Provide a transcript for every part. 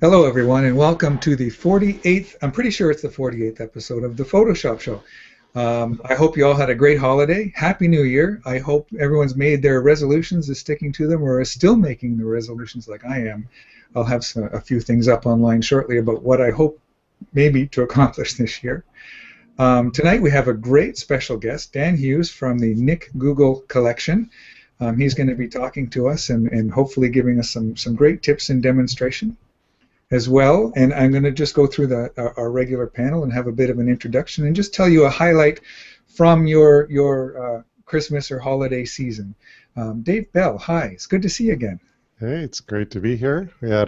Hello, everyone, and welcome to the 48th, I'm pretty sure it's the 48th episode of the Photoshop Show. I hope you all had a great holiday. Happy New Year. I hope everyone's made their resolutions, is sticking to them, or is still making the resolutions like I am. I'll have a few things up online shortly about what I hope maybe to accomplish this year. Tonight we have a great special guest, Dan Hughes from the Nik Collection. He's going to be talking to us and hopefully giving us some great tips and demonstration as well, and I'm going to just go through our regular panel and have a bit of an introduction and just tell you a highlight from your Christmas or holiday season. Dave Bell, hi, it's good to see you again. Hey, it's great to be here. We had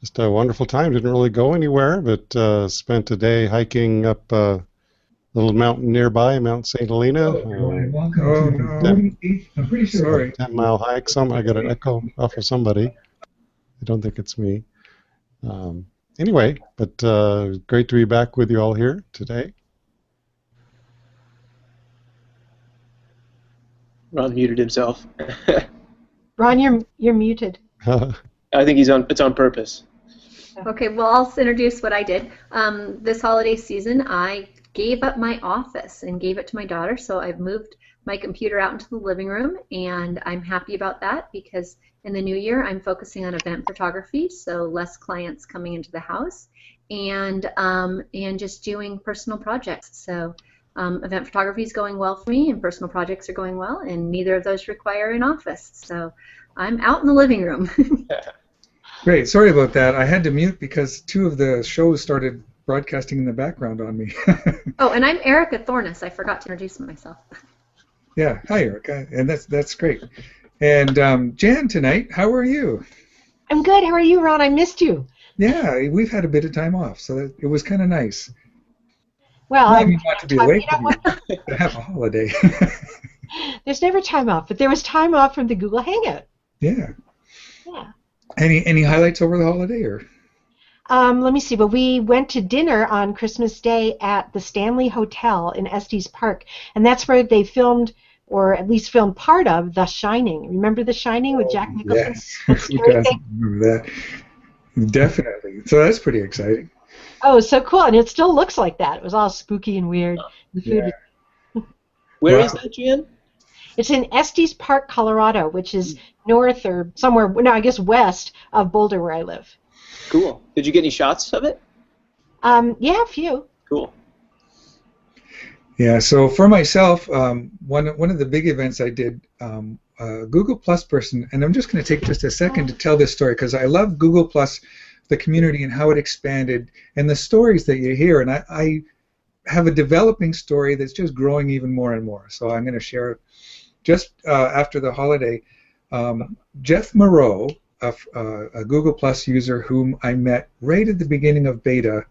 just a wonderful time. Didn't really go anywhere, but spent a day hiking up a little mountain nearby, Mount St. Helena. I'm pretty sure. Sorry. 10-mile hike. I got an echo off of somebody. I don't think it's me. Anyway, but great to be back with you all here today. Ron muted himself. Ron, you're muted. I think it's on purpose. Okay, well, I'll introduce what I did. This holiday season, I gave up my office and gave it to my daughter, so I've moved my computer out into the living room, and I'm happy about that because in the new year I'm focusing on event photography, so less clients coming into the house, and just doing personal projects. So event photography is going well for me, and personal projects are going well, and neither of those require an office. So I'm out in the living room. Great. Sorry about that. I had to mute because two of the shows started broadcasting in the background on me. Oh, and I'm Erica Thornus. I forgot to introduce myself. Yeah. Hi, Erica. And that's great. And Jan, tonight, how are you? I'm good. How are you, Ron? I missed you. Yeah, we've had a bit of time off, so it was kind of nice. Well, I mean, not to be away from you, to have a holiday. There's never time off, but there was time off from the Google Hangout. Yeah. Yeah. Any highlights over the holiday, or? Let me see. Well, we went to dinner on Christmas Day at the Stanley Hotel in Estes Park, and that's where they filmed, or at least filmed part of, The Shining. Remember The Shining with Jack Nicholson? Yes, who doesn't remember that? Definitely. So that's pretty exciting. Oh, so cool, and it still looks like that. It was all spooky and weird. The food. Yeah. Where is that, Jan? It's in Estes Park, Colorado, which is north or somewhere, no, I guess west of Boulder, where I live. Cool. Did you get any shots of it? Yeah, a few. Cool. Yeah, so for myself, one of the big events I did, Google Plus person, and I'm just going to take just a second to tell this story because I love Google Plus, the community and how it expanded, and the stories that you hear, and I have a developing story that's just growing even more and more, so I'm going to share it. Just after the holiday, Jeff Moreau, a Google Plus user whom I met right at the beginning of beta,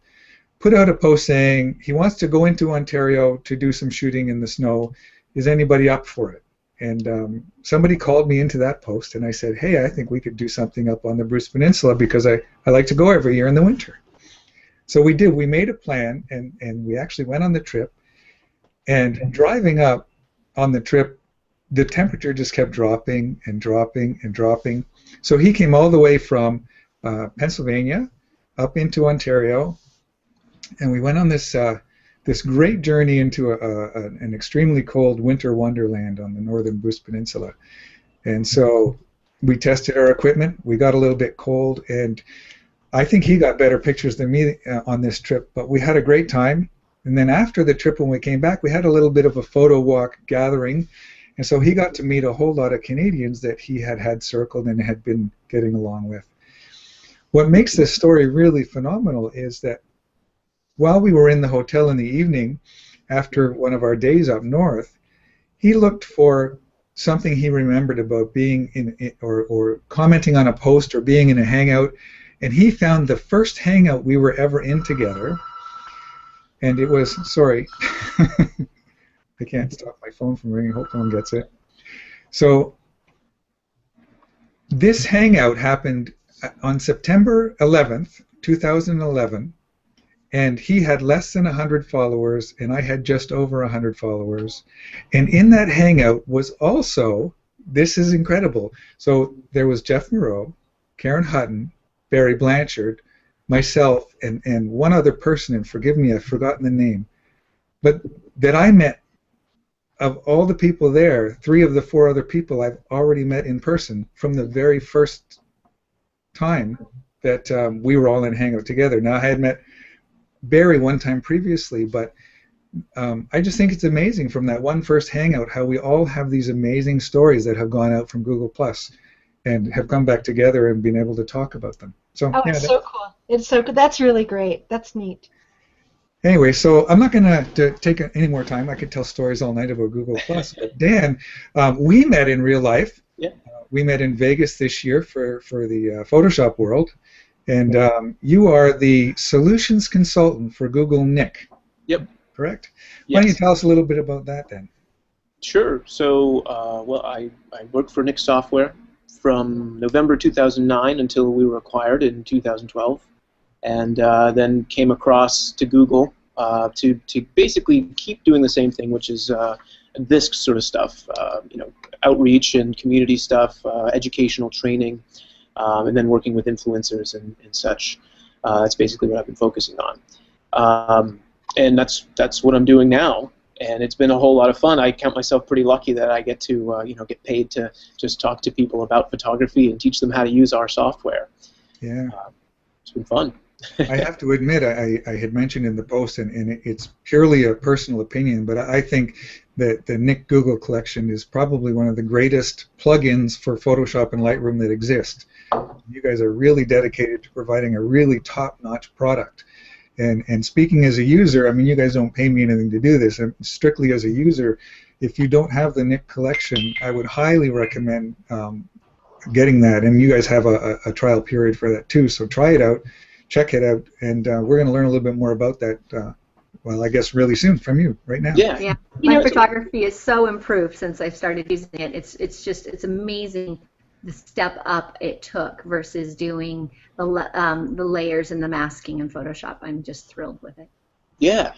put out a post saying he wants to go into Ontario to do some shooting in the snow. Is anybody up for it? And somebody called me into that post, and I said, hey, I think we could do something up on the Bruce Peninsula because I like to go every year in the winter. So we did. We made a plan, and we actually went on the trip. And driving up on the trip, the temperature just kept dropping and dropping and dropping. So he came all the way from Pennsylvania up into Ontario, and we went on this this great journey into an extremely cold winter wonderland on the northern Bruce Peninsula. And so we tested our equipment. We got a little bit cold, and I think he got better pictures than me on this trip, but we had a great time. And then after the trip, when we came back, we had a little bit of a photo walk gathering. And so he got to meet a whole lot of Canadians that he had circled and had been getting along with. What makes this story really phenomenal is that while we were in the hotel in the evening, after one of our days up north, he looked for something he remembered about being in, or commenting on a post or being in a hangout, and he found the first hangout we were ever in together, and it was, sorry, I can't stop my phone from ringing. Hope no one gets it. So this hangout happened on September 11th, 2011, and he had less than 100 followers, and I had just over 100 followers. And in that hangout was also, this is incredible, so there was Jeff Moreau, Karen Hutton, Barry Blanchard, myself, and one other person, and forgive me, I've forgotten the name, but that I met. Of all the people there, 3 of the 4 other people I've already met in person from the very first time that we were all in Hangout together. Now, I had met Barry one time previously, but I just think it's amazing from that one first Hangout how we all have these amazing stories that have gone out from Google Plus and have come back together and been able to talk about them. So, Oh, it's so cool. It's so good. That's really great. That's neat. Anyway, so I'm not going to take any more time. I could tell stories all night about Google Plus. But Dan, we met in real life. Yeah. We met in Vegas this year for the Photoshop World, and you are the solutions consultant for Google Nik. Yep. Correct? Yes. Why don't you tell us a little bit about that then? Sure. So, well, I worked for Nik Software from November 2009 until we were acquired in 2012. And then came across to Google to basically keep doing the same thing, which is this sort of stuff, outreach and community stuff, educational training, and then working with influencers and such. That's basically what I've been focusing on, and that's what I'm doing now. And it's been a whole lot of fun. I count myself pretty lucky that I get to get paid to just talk to people about photography and teach them how to use our software. Yeah. It's been fun. I have to admit, I had mentioned in the post, and it's purely a personal opinion, but I think that the Nik Google Collection is probably one of the greatest plugins for Photoshop and Lightroom that exist. You guys are really dedicated to providing a really top-notch product. And speaking as a user, I mean, you guys don't pay me anything to do this. Strictly as a user, if you don't have the Nik Collection, I would highly recommend getting that. And you guys have a trial period for that too, so try it out. Check it out, and we're going to learn a little bit more about that, well, I guess really soon from you right now. Yeah. Yeah. My photography is so improved since I've started using it. It's amazing the step up it took versus doing the layers and the masking in Photoshop. I'm just thrilled with it. Yeah.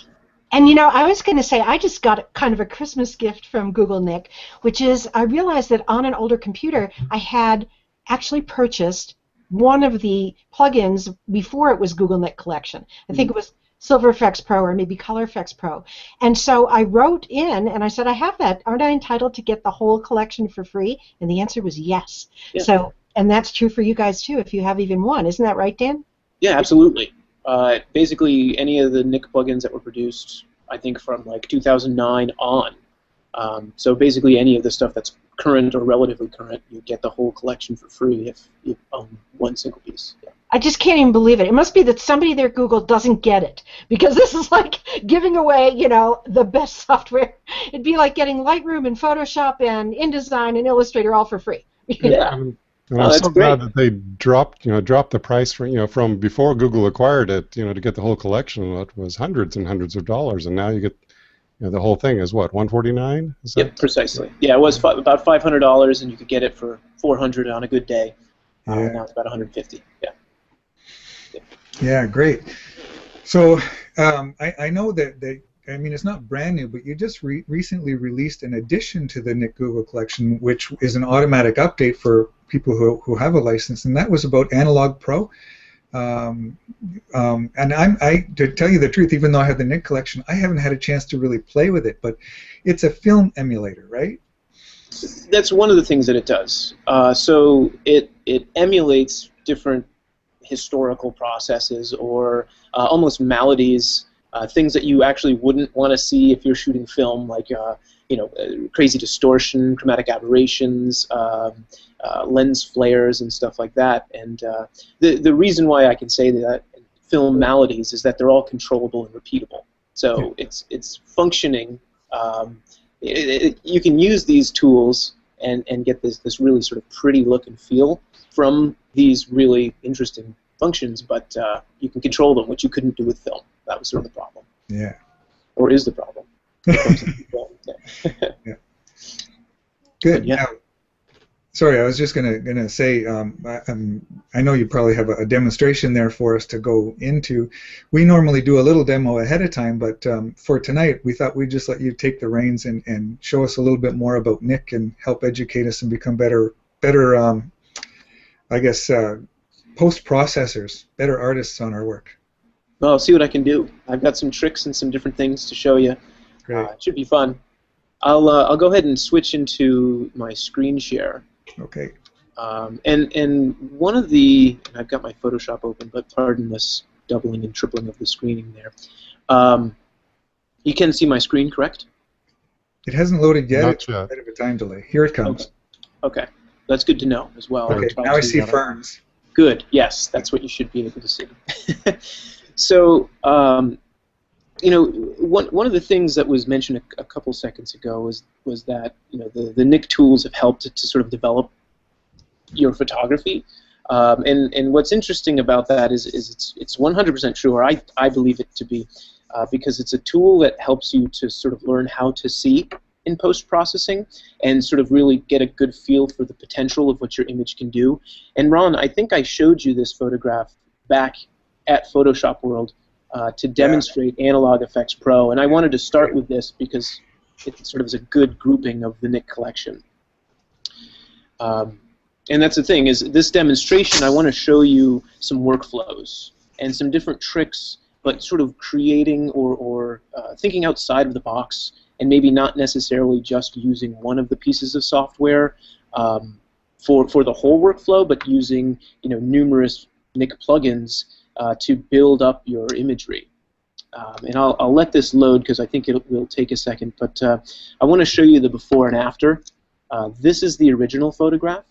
And I was going to say, I just got kind of a Christmas gift from Google Nik, which is I realized that on an older computer I had actually purchased one of the plugins before it was Google Nik Collection. I think it was Silver Efex Pro or maybe Color Efex Pro. And so I wrote in and I said, I have that. Aren't I entitled to get the whole collection for free? And the answer was yes. Yeah. So, and that's true for you guys too if you have even one. Isn't that right, Dan? Yeah, absolutely. Basically, any of the Nik plugins that were produced, I think from like 2009 on. So basically any of the stuff that's current or relatively current, you get the whole collection for free if you own one single piece. Yeah. I just can't even believe it. It must be that somebody there at Google doesn't get it, because this is like giving away, the best software. It'd be like getting Lightroom and Photoshop and InDesign and Illustrator all for free. Yeah. And I'm so glad that they dropped the price from before Google acquired it, to get the whole collection. It was hundreds and hundreds of dollars, and now you get the whole thing is what, $149? Yep, precisely. Yeah, it was about $500, and you could get it for $400 on a good day. Yeah. Now it's about $150. Yeah. Yeah, great. So I know that I mean, it's not brand new, but you just recently released an addition to the Nik Google Collection, which is an automatic update for people who have a license, and that was about Analogue Pro. And to tell you the truth, even though I have the Nik Collection, I haven't had a chance to really play with it, but it's a film emulator, right? That's one of the things that it does. So it emulates different historical processes or almost maladies, things that you actually wouldn't want to see if you're shooting film, like crazy distortion, chromatic aberrations, lens flares, and stuff like that. And the reason why I can say that film maladies is that they're all controllable and repeatable. So it's functioning. You can use these tools and get this really sort of pretty look and feel from these really interesting functions, but you can control them, which you couldn't do with film. That was sort of the problem. Yeah. Or is the problem. Yeah. Good. Yeah. Now, sorry, I was just gonna say, I know you probably have a demonstration there for us to go into. We normally do a little demo ahead of time, but for tonight, we thought we'd just let you take the reins and show us a little bit more about Nik and help educate us and become better, I guess, post-processors, better artists on our work. Well, I'll see what I can do. I've got some tricks and some different things to show you. Great. It should be fun. I'll go ahead and switch into my screen share. Okay. And one of the, I've got my Photoshop open, but pardon this doubling and tripling of the screening there. You can see my screen, correct? It hasn't loaded yet. Not It's yet. a bit of a time delay. Here it comes. Okay. That's good to know as well. Okay, now I see ferns. Good. Yes, that's what you should be able to see. So, you know, one of the things that was mentioned a couple seconds ago was that, you know, the Nik tools have helped to sort of develop your photography. And what's interesting about that is it's 100% true, or I believe it to be, because it's a tool that helps you to sort of learn how to see in post-processing and sort of really get a good feel for the potential of what your image can do. And Ron, I think I showed you this photograph back at Photoshop World to demonstrate Analogue Effects Pro, and I wanted to start with this because it sort of is a good grouping of the Nik collection. And that's the thing, is this demonstration I want to show you some workflows and some different tricks, but sort of creating or thinking outside of the box, and maybe not necessarily just using one of the pieces of software for the whole workflow, but using, you know, numerous Nik plugins to build up your imagery. And I'll let this load because I think it will take a second, but I want to show you the before and after. This is the original photograph,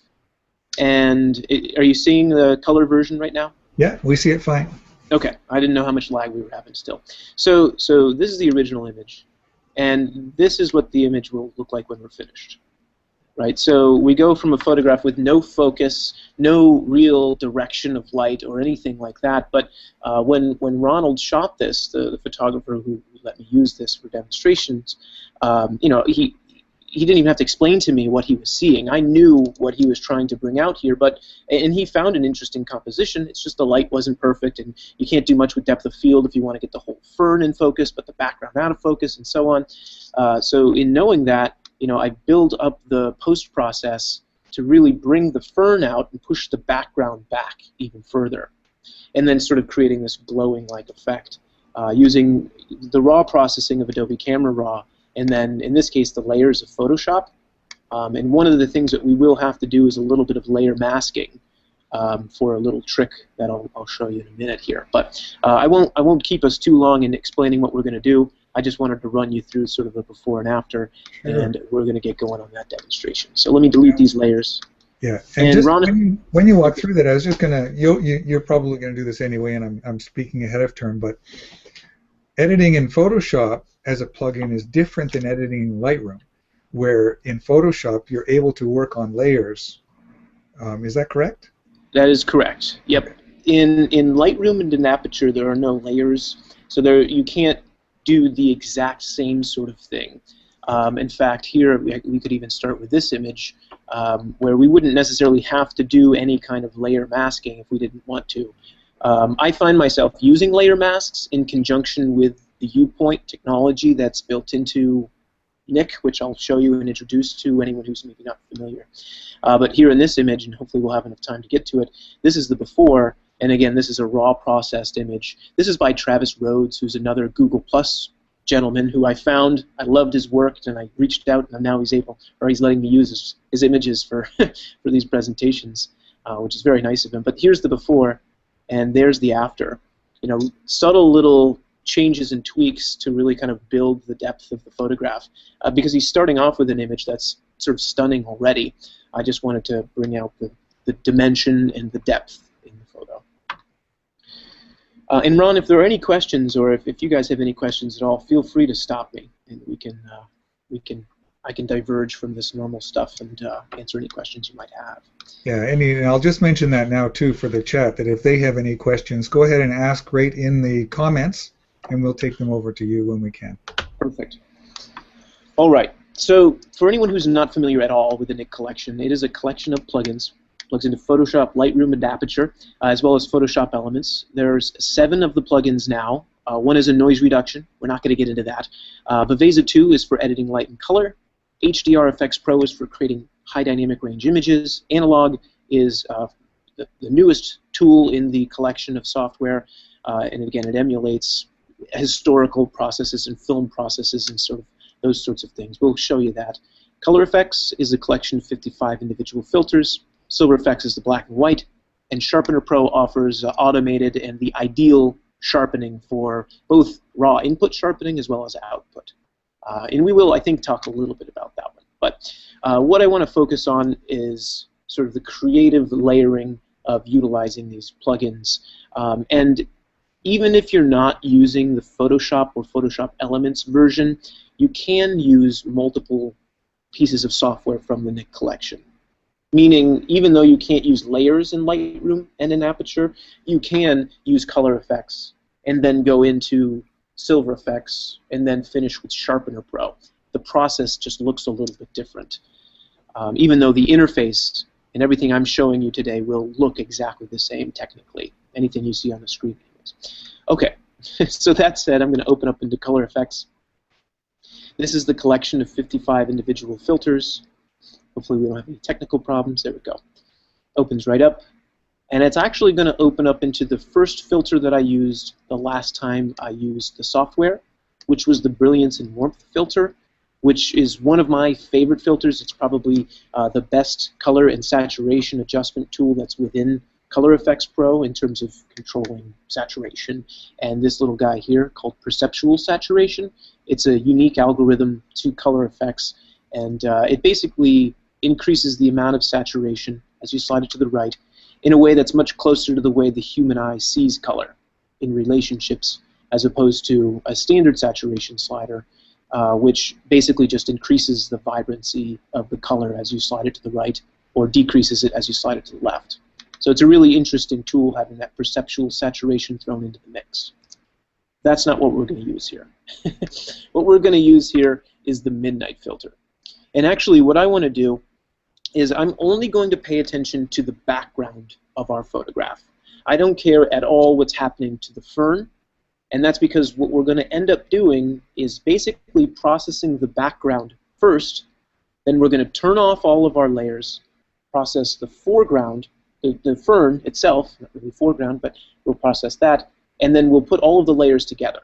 and are you seeing the color version right now? Yeah, we see it fine. Okay, I didn't know how much lag we were having still. So this is the original image, and this is what the image will look like when we're finished. Right, so we go from a photograph with no focus, no real direction of light or anything like that. But when Ronald shot this, the photographer who let me use this for demonstrations, you know, he didn't even have to explain to me what he was seeing. I knew what he was trying to bring out here, and he found an interesting composition. It's just the light wasn't perfect, and you can't do much with depth of field if you want to get the whole fern in focus, but the background out of focus, and so on. So in knowing that, you know, I build up the post process to really bring the fern out and push the background back even further, and then sort of creating this glowing-like effect using the raw processing of Adobe Camera Raw, and then in this case the layers of Photoshop. And one of the things that we will have to do is a little bit of layer masking for a little trick that I'll show you in a minute here. But I won't keep us too long in explaining what we're going to do. I just wanted to run you through sort of the before and after, and we're going to get going on that demonstration. So let me delete these layers. Yeah, and just Ron, when you walk through that, I was just gonna you're probably gonna do this anyway, and I'm speaking ahead of turn, but editing in Photoshop as a plugin is different than editing in Lightroom, where in Photoshop you're able to work on layers. Is that correct? That is correct. Yep. In Lightroom and in Aperture there are no layers, so you can't do the exact same sort of thing. In fact, here we could even start with this image, where we wouldn't necessarily have to do any kind of layer masking if we didn't want to. I find myself using layer masks in conjunction with the viewpoint technology that's built into Nik, which I'll show you and introduce to anyone who's maybe not familiar. But here in this image, and hopefully we'll have enough time to get to it, this is the before. And again, this is a raw processed image. This is by Travis Rhodes, who's another Google Plus gentleman who I found. I loved his work, and I reached out, and now he's letting me use his images for for these presentations, which is very nice of him. But here's the before, and there's the after. You know, subtle little changes and tweaks to really kind of build the depth of the photograph, because he's starting off with an image that's sort of stunning already. I just wanted to bring out the dimension and the depth in the photo. And Ron, if there are any questions, or if you guys have any questions at all, feel free to stop me, and I can diverge from this normal stuff and answer any questions you might have. Yeah, and I'll just mention that now too for the chat, that if they have any questions, go ahead and ask right in the comments, and we'll take them over to you when we can. Perfect. All right. So for anyone who's not familiar at all with the Nik Collection, it is a collection of plugins. Plugs into Photoshop, Lightroom, and Aperture, as well as Photoshop Elements. There's 7 of the plugins now. One is a noise reduction. We're not going to get into that. Viveza 2 is for editing light and color. HDR Effects Pro is for creating high dynamic range images. Analogue is the newest tool in the collection of software, and again, it emulates historical processes and film processes and sort of those sorts of things. We'll show you that. Color Efex is a collection of 55 individual filters. Silver Efex is the black and white, and Sharpener Pro offers automated and the ideal sharpening for both raw input sharpening as well as output. And we will, I think, talk a little bit about that one. But what I want to focus on is sort of the creative layering of utilizing these plugins. And even if you're not using the Photoshop or Photoshop Elements version, you can use multiple pieces of software from the Nik Collection. Meaning, even though you can't use layers in Lightroom and in Aperture, you can use Color Efex and then go into Silver Efex and then finish with Sharpener Pro. The process just looks a little bit different. Even though the interface and everything I'm showing you today will look exactly the same technically. Anything you see on the screen. Okay, so that said, I'm going to open up into Color Efex. This is the collection of 55 individual filters. Hopefully we don't have any technical problems. There we go. Opens right up. And it's actually going to open up into the first filter that I used the last time I used the software, which was the Brilliance and Warmth filter, which is one of my favorite filters. It's probably the best color and saturation adjustment tool that's within Color Efex Pro in terms of controlling saturation. And this little guy here called Perceptual Saturation, it's a unique algorithm to Color Efex, and it basically increases the amount of saturation as you slide it to the right in a way that's much closer to the way the human eye sees color in relationships, as opposed to a standard saturation slider, which basically just increases the vibrancy of the color as you slide it to the right, or decreases it as you slide it to the left. So it's a really interesting tool, having that perceptual saturation thrown into the mix. That's not what we're going to use here. What we're going to use here is the Midnight filter. And actually what I want to do is I'm only going to pay attention to the background of our photograph. I don't care at all what's happening to the fern, and that's because what we're going to end up doing is basically processing the background first, then we're going to turn off all of our layers, process the foreground, the fern itself, not really foreground, but we'll process that, and then we'll put all of the layers together.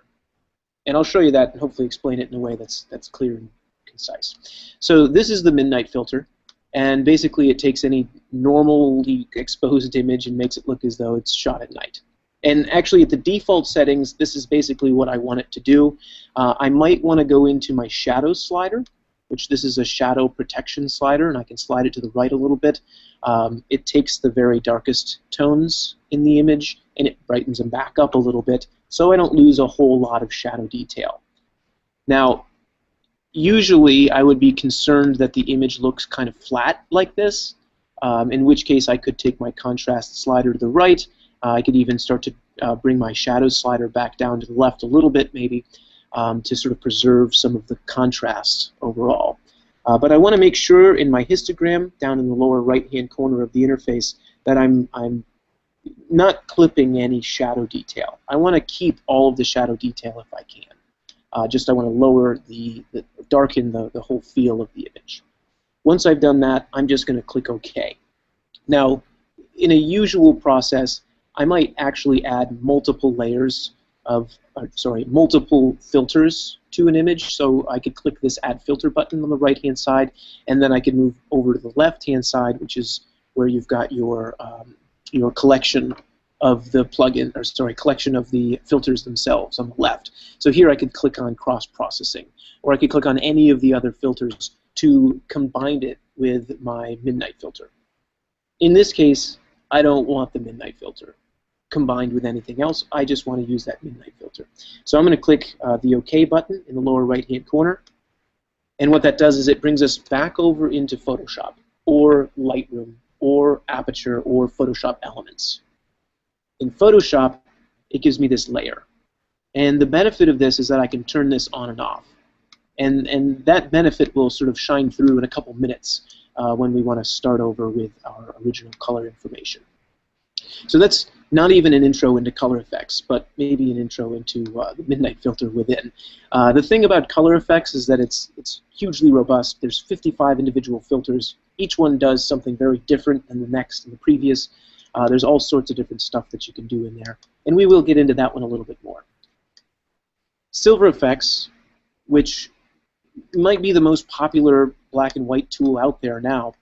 And I'll show you that and hopefully explain it in a way that's clear and concise. So this is the Midnight filter, and basically it takes any normally exposed image and makes it look as though it's shot at night. And actually at the default settings, this is basically what I want it to do. I might want to go into my shadow slider, which this is a shadow protection slider, and I can slide it to the right a little bit. It takes the very darkest tones in the image and it brightens them back up a little bit so I don't lose a whole lot of shadow detail. Now, usually I would be concerned that the image looks kind of flat like this, in which case I could take my contrast slider to the right. I could even start to bring my shadow slider back down to the left a little bit maybe, to sort of preserve some of the contrast overall. But I want to make sure in my histogram down in the lower right-hand corner of the interface that I'm not clipping any shadow detail. I want to keep all of the shadow detail if I can. I want to lower darken the whole feel of the image. Once I've done that, I'm just going to click OK. Now, in a usual process, I might actually add multiple layers multiple filters to an image. So I could click this Add Filter button on the right-hand side, and then I could move over to the left-hand side, which is where you've got your collection of the plugin, collection of the filters themselves on the left. So here I could click on cross-processing, or I could click on any of the other filters to combine it with my Midnight filter. In this case, I don't want the Midnight filter combined with anything else. I just want to use that Midnight filter. So I'm going to click the OK button in the lower right-hand corner, and what that does is it brings us back over into Photoshop, or Lightroom, or Aperture, or Photoshop Elements. In Photoshop, it gives me this layer. And the benefit of this is that I can turn this on and off. And that benefit will sort of shine through in a couple minutes when we want to start over with our original color information. So that's not even an intro into Color Efex, but maybe an intro into the Midnight filter within. The thing about Color Efex is that it's hugely robust. There's 55 individual filters. Each one does something very different than the next and the previous. There's all sorts of different stuff that you can do in there, and we will get into that one a little bit more. Silver Efex, which might be the most popular black and white tool out there now,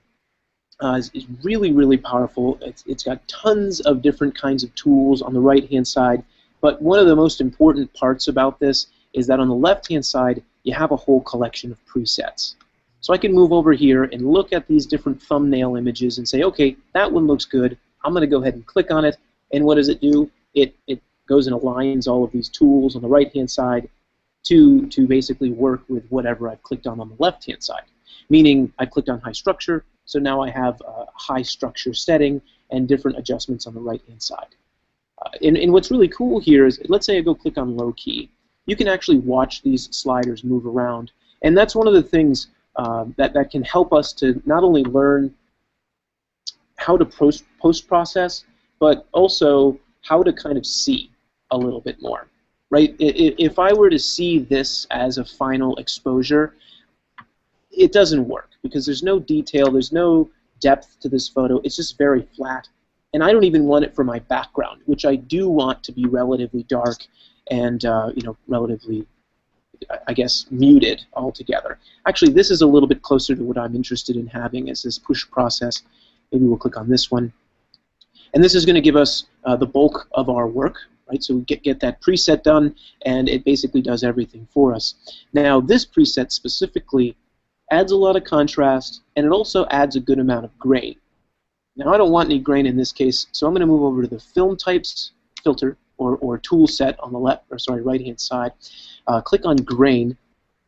is really, really powerful. It's got tons of different kinds of tools on the right-hand side, but one of the most important parts about this is that on the left-hand side, you have a whole collection of presets. So I can move over here and look at these different thumbnail images and say, okay, that one looks good. I'm going to go ahead and click on it, and what does it do? It goes and aligns all of these tools on the right-hand side to basically work with whatever I've clicked on the left-hand side. Meaning I clicked on high structure, so now I have a high structure setting and different adjustments on the right-hand side. And what's really cool here is, let's say I go click on low key. You can actually watch these sliders move around, and that's one of the things that can help us to not only learn how to post-process, but also how to kind of see a little bit more, right? If I were to see this as a final exposure, it doesn't work because there's no detail, there's no depth to this photo. It's just very flat, and I don't even want it for my background, which I do want to be relatively dark and relatively, I guess, muted altogether. Actually, this is a little bit closer to what I'm interested in having is this push process. Maybe we'll click on this one. And this is going to give us the bulk of our work, right? So we get that preset done, and it basically does everything for us. Now, this preset specifically adds a lot of contrast, and it also adds a good amount of grain. Now, I don't want any grain in this case, so I'm going to move over to the film types filter, or tool set on the right-hand side. Click on grain,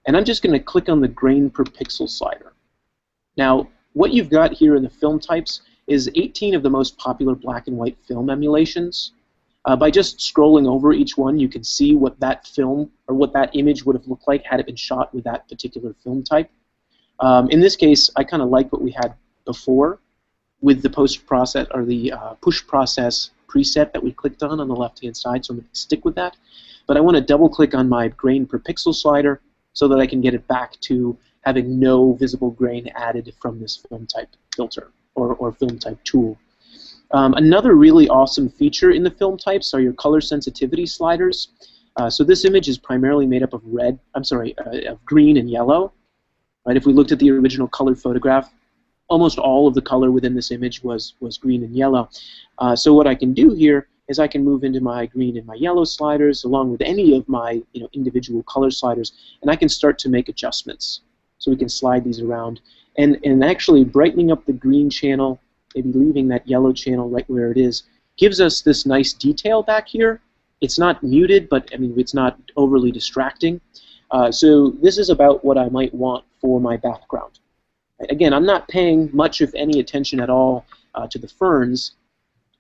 and I'm just going to click on the grain per pixel slider. Now, what you've got here in the film types is 18 of the most popular black and white film emulations. By just scrolling over each one, you can see what that film or what that image would have looked like had it been shot with that particular film type. In this case, I kind of like what we had before with the post-process or the push process preset that we clicked on the left-hand side, so I'm going to stick with that. But I want to double-click on my grain per pixel slider so that I can get it back to having no visible grain added from this film type filter or film type tool. Another really awesome feature in the film types are your color sensitivity sliders. So this image is primarily made up of of green and yellow. Right? If we looked at the original color photograph, almost all of the color within this image was green and yellow. So what I can do here is I can move into my green and my yellow sliders along with any of my individual color sliders, and I can start to make adjustments. So we can slide these around, and actually brightening up the green channel, maybe leaving that yellow channel right where it is, gives us this nice detail back here. It's not muted, but I mean it's not overly distracting. So this is about what I might want for my background. Again, I'm not paying much, if any, attention at all to the ferns.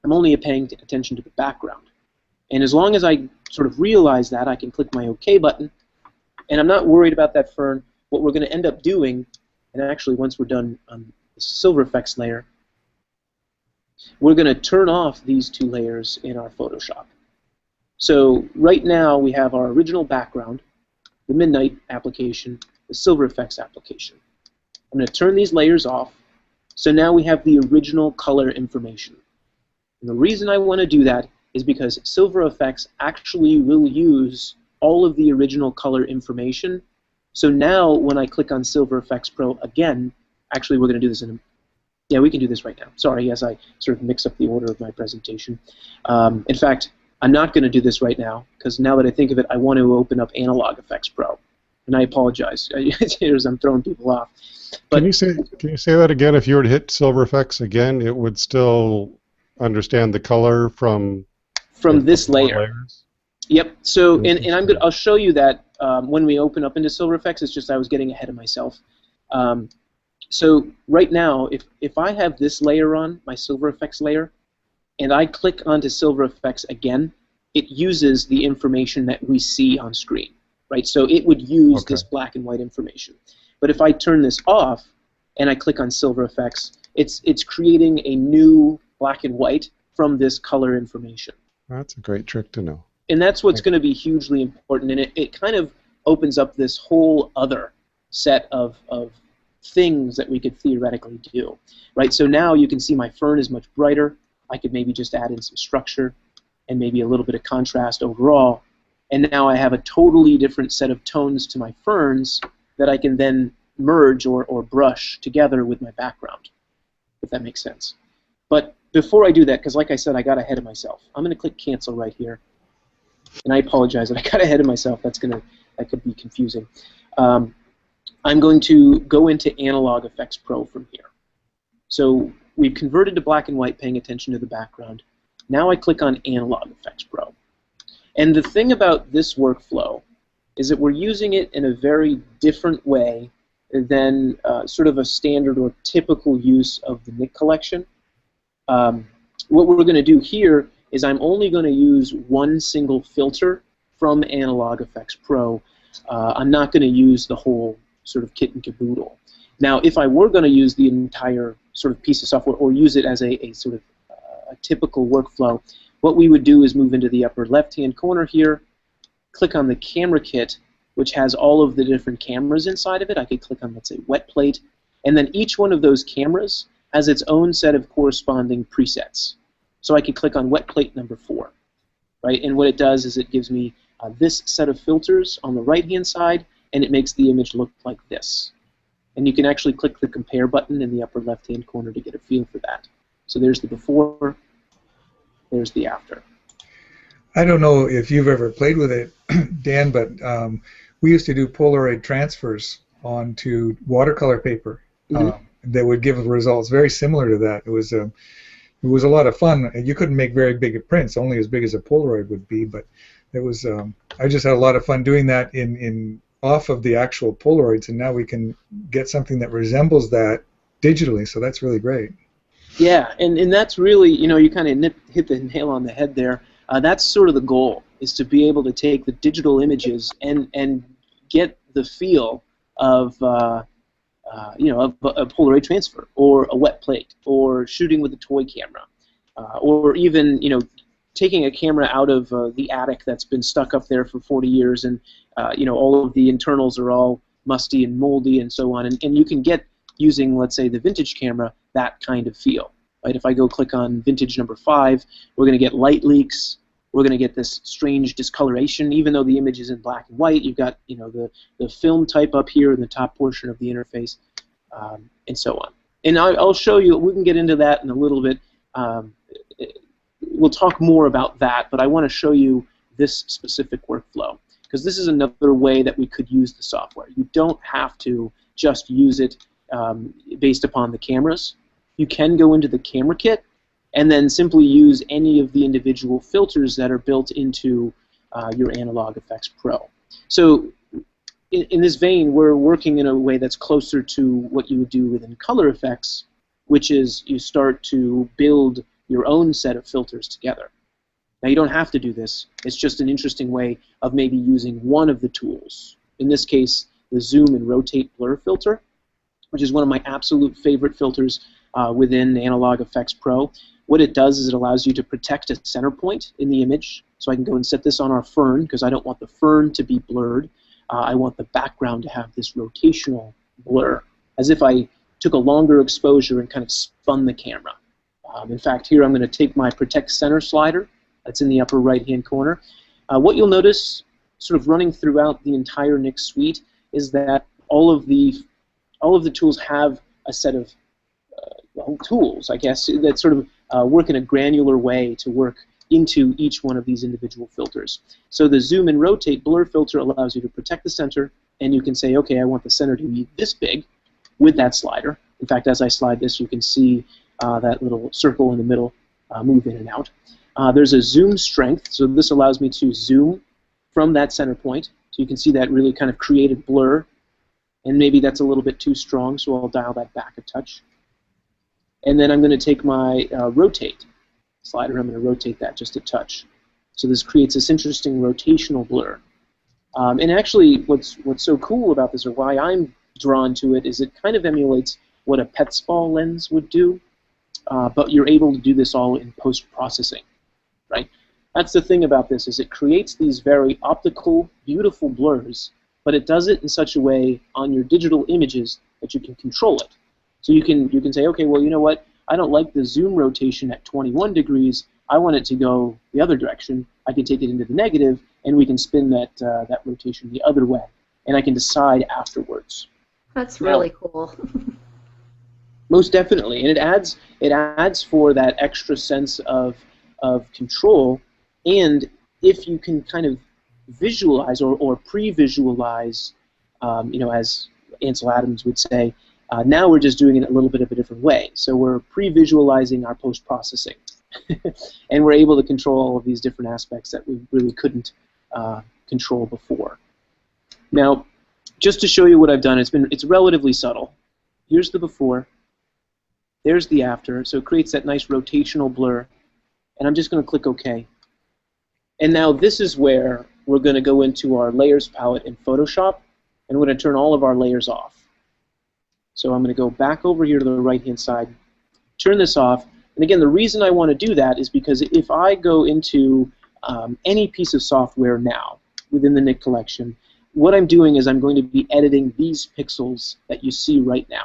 I'm only paying attention to the background. And as long as I sort of realize that, I can click my OK button, and I'm not worried about that fern. What we're going to end up doing, and actually once we're done on the Silver Efex layer, we're going to turn off these two layers in our Photoshop. So right now we have our original background, the Midnight application, the Silver Efex application. I'm going to turn these layers off, so now we have the original color information. And the reason I want to do that is because Silver Efex actually will use all of the original color information. So now when I click on Silver Efex Pro again, actually we're going to do this yeah, we can do this right now. Sorry, as I sort of mix up the order of my presentation. In fact, I'm not going to do this right now, because now that I think of it, I want to open up Analogue Efex Pro. And I apologize as I'm throwing people off. But can you say that again? If you were to hit Silver Efex again, it would still understand the color from this layer. Yep. So and I'll show you that when we open up into Silver Efex. It's just I was getting ahead of myself. So right now, if I have this layer on, my Silver Efex layer, and I click onto Silver Efex again, it uses the information that we see on screen. Right, so it would use this black and white information. But if I turn this off and I click on Silver Efex, it's creating a new black and white from this color information. That's a great trick to know. And that's what's going to be hugely important, and it kind of opens up this whole other set of things that we could theoretically do. Right, so now you can see my fern is much brighter. I could maybe just add in some structure and maybe a little bit of contrast overall. And now I have a totally different set of tones to my ferns that I can then merge or brush together with my background, if that makes sense. But before I do that, because like I said, I got ahead of myself, I'm going to click cancel right here. And I apologize that I got ahead of myself. That could be confusing. I'm going to go into Analogue Effects Pro from here. So we've converted to black and white, paying attention to the background. Now I click on Analogue Effects Pro. And the thing about this workflow is that we're using it in a very different way than sort of a standard or typical use of the Nik Collection. What we're going to do here is I'm only going to use one single filter from Analogue Effects Pro. I'm not going to use the whole sort of kit and caboodle. Now, if I were going to use the entire sort of piece of software or use it as a sort of a typical workflow, what we would do is move into the upper left-hand corner here, click on the camera kit, which has all of the different cameras inside of it. I could click on, let's say, wet plate, and then each one of those cameras has its own set of corresponding presets. So I could click on wet plate number 4, right? And what it does is it gives me this set of filters on the right-hand side, and it makes the image look like this. And you can actually click the compare button in the upper left-hand corner to get a feel for that. So there's the before, there's the after. I don't know if you've ever played with it, Dan, but we used to do Polaroid transfers onto watercolor paper that would give results very similar to that. It was a lot of fun. You couldn't make very big prints, only as big as a Polaroid would be, but it was. I just had a lot of fun doing that in off of the actual Polaroids, and now we can get something that resembles that digitally. So that's really great. Yeah, and that's really, you kind of hit the nail on the head there. That's sort of the goal, is to be able to take the digital images and get the feel of of a Polaroid transfer, or a wet plate, or shooting with a toy camera, or even taking a camera out of the attic that's been stuck up there for 40 years, and all of the internals are all musty and moldy and so on, and you can get, using, let's say, the vintage camera, that kind of feel. Right? If I go click on vintage number 5, we're going to get light leaks. We're going to get this strange discoloration, even though the image is in black and white. You've got the film type up here in the top portion of the interface, and so on. And I'll show you. We can get into that in a little bit. We'll talk more about that, but I want to show you this specific workflow, because this is another way that we could use the software. You don't have to just use it based upon the cameras. You can go into the camera kit and then simply use any of the individual filters that are built into your Analogue Effects Pro. So in this vein, we're working in a way that's closer to what you would do within color effects, which is you start to build your own set of filters together. Now, you don't have to do this. It's just an interesting way of maybe using one of the tools. In this case, the zoom and rotate blur filter, which is one of my absolute favorite filters within Analogue Effects Pro. What it does is it allows you to protect a center point in the image. So I can go and set this on our fern, because I don't want the fern to be blurred. I want the background to have this rotational blur, as if I took a longer exposure and kind of spun the camera. In fact, here I'm going to take my Protect Center slider. That's in the upper right-hand corner. What you'll notice, sort of running throughout the entire Nik Suite, is that all of the tools have a set of tools, I guess, that sort of work in a granular way to work into each one of these individual filters. So the zoom and rotate blur filter allows you to protect the center, and you can say, okay, I want the center to be this big with that slider. In fact, as I slide this, you can see that little circle in the middle move in and out. There's a zoom strength, so this allows me to zoom from that center point. So you can see that really kind of created blur, and maybe that's a little bit too strong, so I'll dial that back a touch. And then I'm going to take my rotate slider, I'm going to rotate that just a touch. So this creates this interesting rotational blur. And actually, what's so cool about this, or why I'm drawn to it, is it kind of emulates what a Petsball lens would do, but you're able to do this all in post-processing, right? That's the thing about this, is it creates these very optical, beautiful blurs, but it does it in such a way on your digital images that you can control it. So you can say, okay, well, you know what? I don't like the zoom rotation at 21 degrees. I want it to go the other direction. I can take it into the negative, and we can spin that, that rotation the other way. And I can decide afterwards. That's really cool. Most definitely, and it adds for that extra sense of control. And if you can kind of visualize or pre-visualize, you know, as Ansel Adams would say, now we're just doing it a little bit of a different way. So we're pre-visualizing our post-processing, and we're able to control all of these different aspects that we really couldn't control before. Now, just to show you what I've done, it's relatively subtle. Here's the before. There's the after. So it creates that nice rotational blur, and I'm just going to click OK. And now this is where we're going to go into our layers palette in Photoshop, and we're going to turn all of our layers off. So I'm going to go back over here to the right-hand side, turn this off. And again, the reason I want to do that is because if I go into any piece of software now within the Nik Collection, what I'm doing is I'm going to be editing these pixels that you see right now.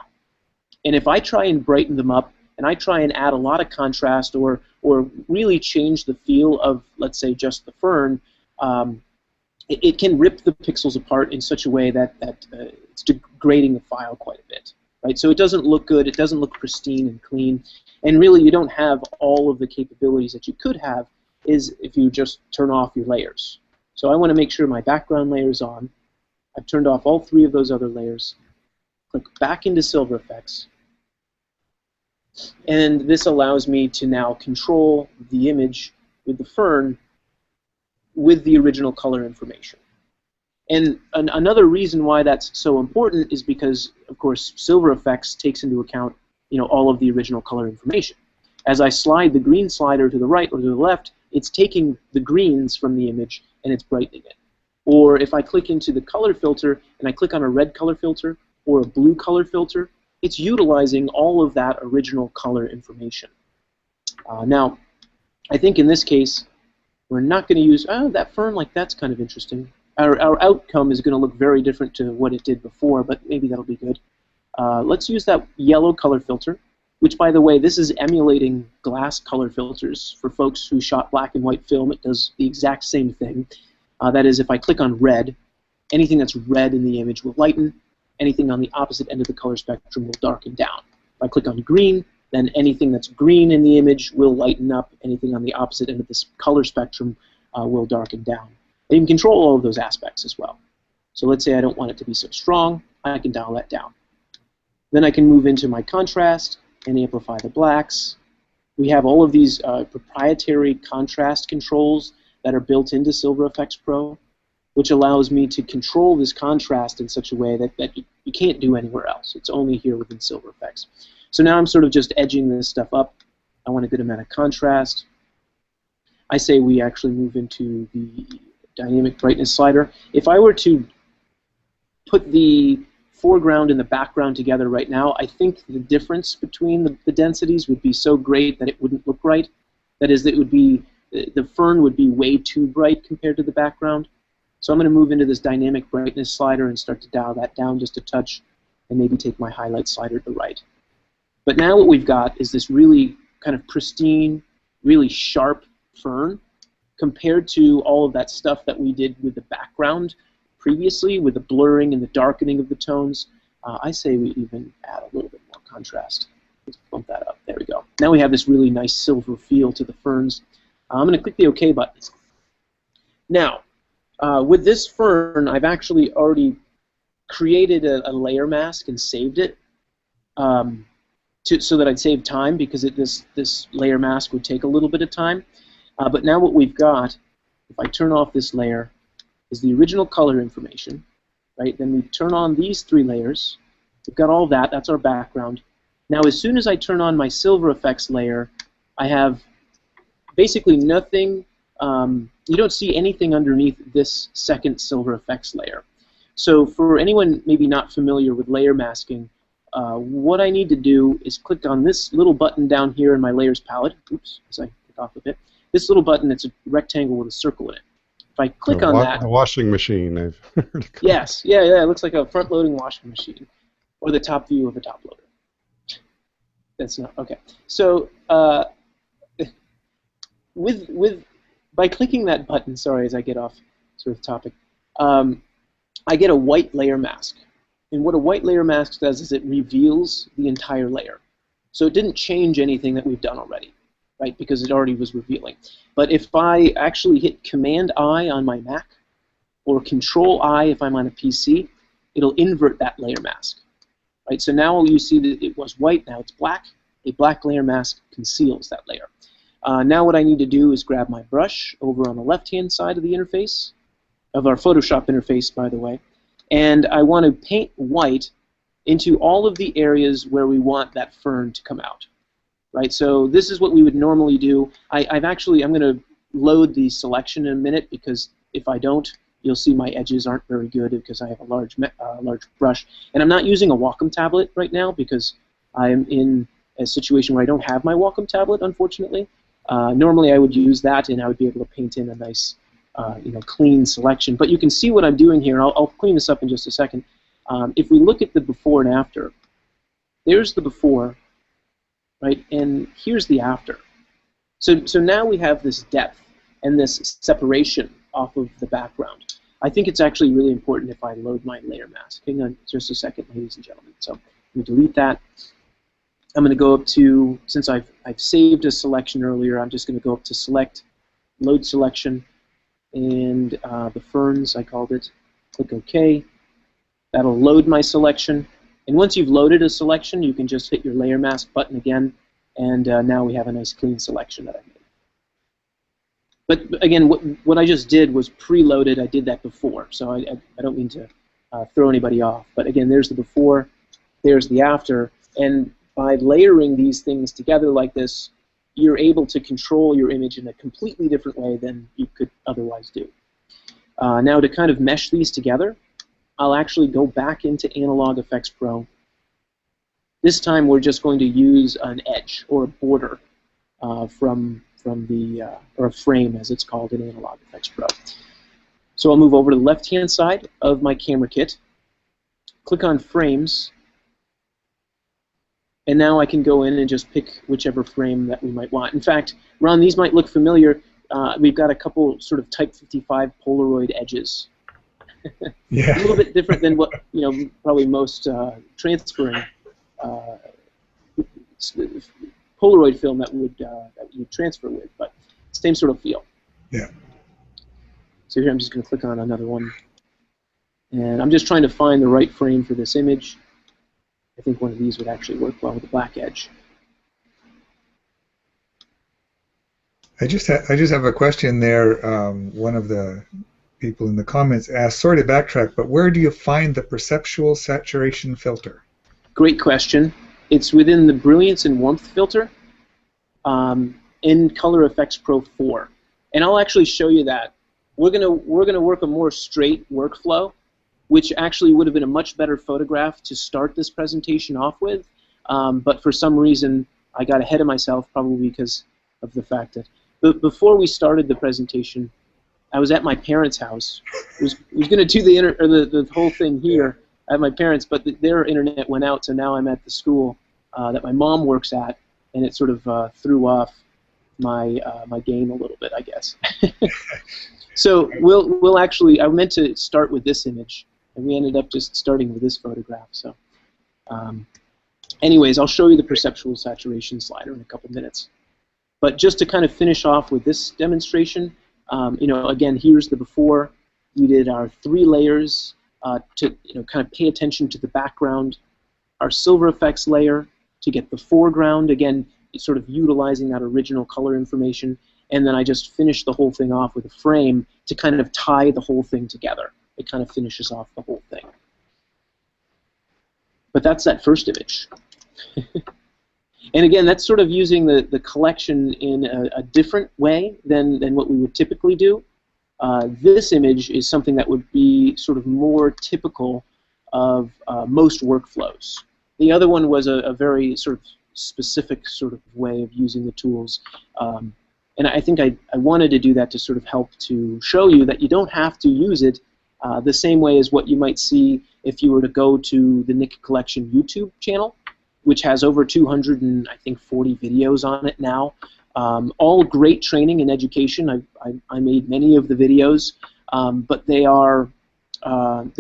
And if I try and brighten them up, and I try and add a lot of contrast or really change the feel of, let's say, just the fern, it can rip the pixels apart in such a way that it's degrading the file quite a bit. Right? So it doesn't look good, it doesn't look pristine and clean, and really you don't have all of the capabilities that you could have is if you just turn off your layers. So I want to make sure my background layer is on. I've turned off all three of those other layers. Click back into Silver Efex. And this allows me to now control the image with the fern with the original color information. And another reason why that's so important is because, of course, Silver Efex takes into account, you know, all of the original color information. As I slide the green slider to the right or to the left, it's taking the greens from the image and it's brightening it. Or if I click into the color filter and I click on a red color filter or a blue color filter, it's utilizing all of that original color information. Now, I think in this case, we're not going to use, that fern, like that's kind of interesting. Our outcome is going to look very different to what it did before, but maybe that'll be good. Let's use that yellow color filter, which, by the way, this is emulating glass color filters. For folks who shot black and white film, it does the exact same thing. That is, if I click on red, anything that's red in the image will lighten. Anything on the opposite end of the color spectrum will darken down. If I click on green, then anything that's green in the image will lighten up. Anything on the opposite end of this color spectrum will darken down. And you can control all of those aspects as well. So let's say I don't want it to be so strong. I can dial that down. Then I can move into my contrast and amplify the blacks. We have all of these proprietary contrast controls that are built into Silver Efex Pro, which allows me to control this contrast in such a way that you can't do anywhere else. It's only here within Silver Efex. So now I'm sort of just edging this stuff up. I want a good amount of contrast. I say we actually move into the dynamic brightness slider. If I were to put the foreground and the background together right now, I think the difference between the densities would be so great that it wouldn't look right. That is, it would be, the fern would be way too bright compared to the background. So I'm going to move into this dynamic brightness slider and start to dial that down just a touch, and maybe take my highlight slider to the right. But now what we've got is this really kind of pristine, really sharp fern compared to all of that stuff that we did with the background previously, with the blurring and the darkening of the tones. I say we even add a little bit more contrast. Let's bump that up. There we go. Now we have this really nice silver feel to the ferns. I'm going to click the OK button. Now, with this fern, I've actually already created a layer mask and saved it so that I'd save time, because this layer mask would take a little bit of time. But now what we've got, if I turn off this layer, is the original color information. Right? Then we turn on these three layers. We've got all that. That's our background. Now, as soon as I turn on my Silver Efex layer, I have basically nothing. You don't see anything underneath this second Silver Efex layer. So for anyone maybe not familiar with layer masking, what I need to do is click on this little button down here in my layers palette. Oops, as I click off of it. This little button, it's a rectangle with a circle in it. If I click on that... The washing machine, I've heard. Yes, yeah, it looks like a front-loading washing machine, or the top view of a top loader. That's not okay. So by clicking that button, sorry, as I get off sort of topic, I get a white layer mask. And what a white layer mask does is it reveals the entire layer. So it didn't change anything that we've done already, right? Because it already was revealing. But if I actually hit Command-I on my Mac or Control-I if I'm on a PC, it'll invert that layer mask, right? So now you see that it was white, now it's black. A black layer mask conceals that layer. Now what I need to do is grab my brush over on the left-hand side of the interface, of our Photoshop interface, by the way, and I want to paint white into all of the areas where we want that fern to come out, right? So this is what we would normally do. I'm going to load the selection in a minute, because if I don't, you'll see my edges aren't very good because I have a large brush. And I'm not using a Wacom tablet right now because I'm in a situation where I don't have my Wacom tablet, unfortunately. Normally I would use that and I would be able to paint in a nice clean selection. But you can see what I'm doing here. I'll clean this up in just a second. If we look at the before and after, there's the before, right? And here's the after. So now we have this depth and this separation off of the background. I think it's actually really important if I load my layer mask. Hang on just a second, ladies and gentlemen. So let me delete that. I'm going to go up to, since I've saved a selection earlier, I'm just going to go up to Select, Load Selection, and the ferns, I called it. Click OK. That'll load my selection. And once you've loaded a selection, you can just hit your layer mask button again, and now we have a nice clean selection that I made. But again, what I just did was preloaded. I did that before, so I don't mean to throw anybody off. But again, there's the before, there's the after, and by layering these things together like this, you're able to control your image in a completely different way than you could otherwise do. Now, to kind of mesh these together, I'll actually go back into Analogue Effects Pro. This time, we're just going to use an edge or a border from the or a frame, as it's called in Analogue Effects Pro. So I'll move over to the left-hand side of my camera kit, click on Frames, and now I can go in and just pick whichever frame that we might want. In fact, Ron, these might look familiar. We've got a couple sort of Type 55 Polaroid edges. Yeah. A little bit different than what probably most transferring Polaroid film that you would transfer with, but same sort of feel. Yeah. So here I'm just going to click on another one, and I'm just trying to find the right frame for this image. I think one of these would actually work well with the black edge. I just have a question there. One of the people in the comments asked, sorry to backtrack, but where do you find the perceptual saturation filter? Great question. It's within the Brilliance and Warmth filter in Color Effects Pro 4. And I'll actually show you that. We're gonna work a more straight workflow, which actually would have been a much better photograph to start this presentation off with. But for some reason, I got ahead of myself, probably because of the fact that before we started the presentation, I was at my parents' house. Was going to do the whole thing here at my parents', but their internet went out, so now I'm at the school that my mom works at, and it sort of threw off my my game a little bit, I guess. So we'll actually, I meant to start with this image, and we ended up just starting with this photograph. So, anyways, I'll show you the perceptual saturation slider in a couple minutes. But just to kind of finish off with this demonstration, again, here's the before. We did our 3 layers to kind of pay attention to the background. Our Silver Efex layer to get the foreground, again, sort of utilizing that original color information. And then I just finished the whole thing off with a frame to kind of tie the whole thing together. It kind of finishes off the whole thing. But that's that first image. And again, that's sort of using the collection in a different way than what we would typically do. This image is something that would be sort of more typical of most workflows. The other one was a very sort of specific sort of way of using the tools. And I think I wanted to do that to sort of help to show you that you don't have to use it the same way as what you might see if you were to go to the Nik Collection YouTube channel, which has over 240 videos on it now. All great training and education. I made many of the videos, but they're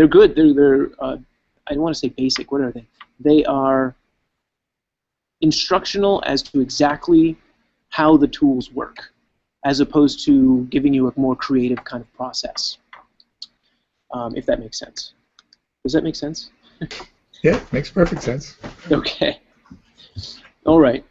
good. They're I don't want to say basic. What are they? They are instructional as to exactly how the tools work, as opposed to giving you a more creative kind of process. If that makes sense. Does that make sense? Yeah, makes perfect sense. Okay. All right.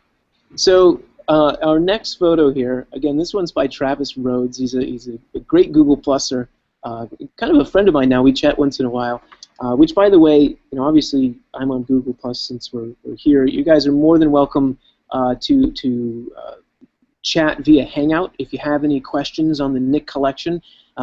So our next photo here, again, this one's by Travis Rhodes. He's a great Google Pluser, kind of a friend of mine now. We chat once in a while. Which, by the way, obviously I'm on Google Plus since we're here. You guys are more than welcome to chat via Hangout if you have any questions on the Nik Collection.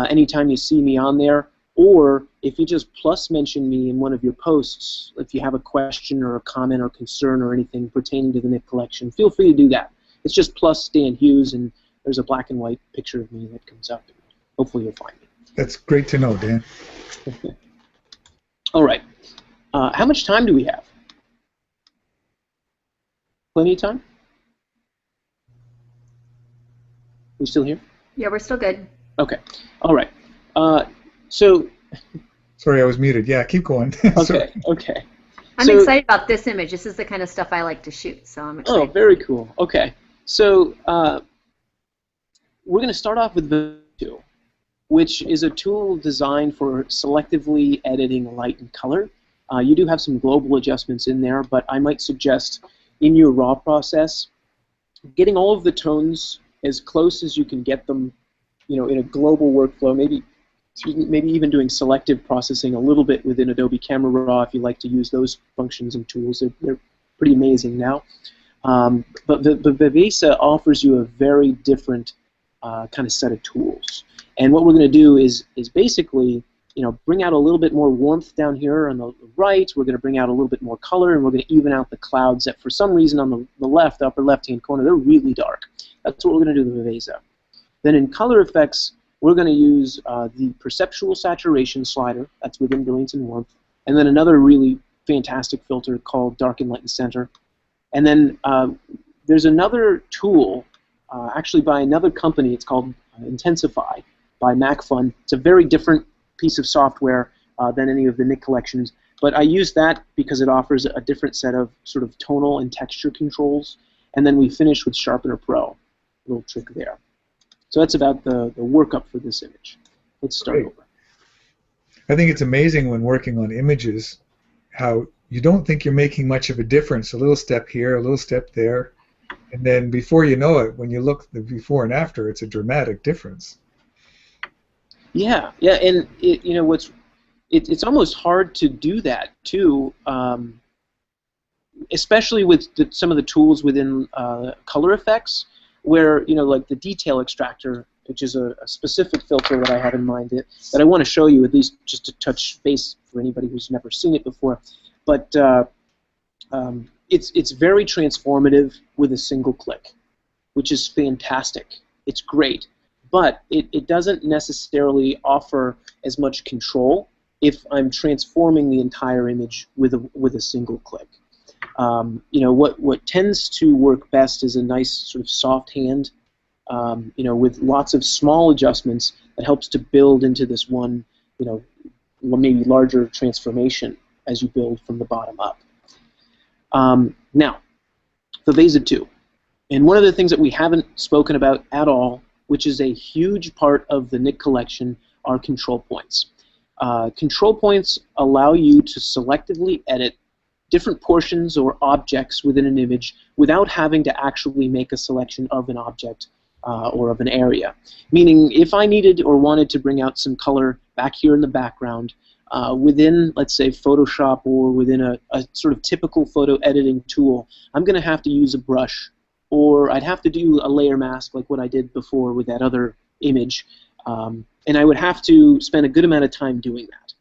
Anytime you see me on there, or if you just plus mention me in one of your posts, if you have a question or a comment or concern or anything pertaining to the Nik Collection, feel free to do that. It's just plus Dan Hughes, and there's a black and white picture of me that comes up. Hopefully you'll find me. That's great to know, Dan. All right. How much time do we have? Plenty of time? We still here? Yeah, we're still good. Okay. All right. So. Sorry, I was muted. Yeah, keep going. Okay. Okay. I'm excited about this image. This is the kind of stuff I like to shoot, so I'm excited. Oh, very cool. Okay. So we're going to start off with the tool, which is a tool designed for selectively editing light and color. You do have some global adjustments in there, but I might suggest in your raw process, getting all of the tones as close as you can get them, in a global workflow. Maybe even doing selective processing a little bit within Adobe Camera Raw if you like to use those functions and tools. They're pretty amazing now. But the Vivesa offers you a very different kind of set of tools. And what we're going to do is basically, bring out a little bit more warmth down here on the right. We're going to bring out a little bit more color, and we're going to even out the clouds that for some reason on the left, upper left-hand corner, they're really dark. That's what we're going to do with Vivesa. Then in color effects, we're going to use the perceptual saturation slider. That's within brilliance and warmth. And then another really fantastic filter called darken, light, and center. And then there's another tool, actually by another company. It's called Intensify by MacFun. It's a very different piece of software than any of the Nik collections, but I use that because it offers a different set of sort of tonal and texture controls, and then we finish with Sharpener Pro. A little trick there. So that's about the workup for this image. Let's start over. I think it's amazing when working on images how you don't think you're making much of a difference. A little step here, a little step there, and then before you know it, when you look the before and after, it's a dramatic difference. Yeah, and it's almost hard to do that too, especially with some of the tools within color effects, where like the detail extractor, which is a specific filter that I have in mind that I want to show you, at least just to touch base for anybody who's never seen it before. But it's very transformative with a single click, which is fantastic. It's great. But it doesn't necessarily offer as much control if I'm transforming the entire image with a single click. What tends to work best is a nice sort of soft hand, with lots of small adjustments that helps to build into this one, maybe larger transformation as you build from the bottom up. Now, Vivesa 2. And one of the things that we haven't spoken about at all, which is a huge part of the Nik collection, are control points. Control points allow you to selectively edit different portions or objects within an image without having to actually make a selection of an object or of an area. Meaning, if I needed or wanted to bring out some color back here in the background within, let's say, Photoshop or within a sort of typical photo editing tool, I'm going to have to use a brush, or I'd have to do a layer mask like what I did before with that other image, and I would have to spend a good amount of time doing that.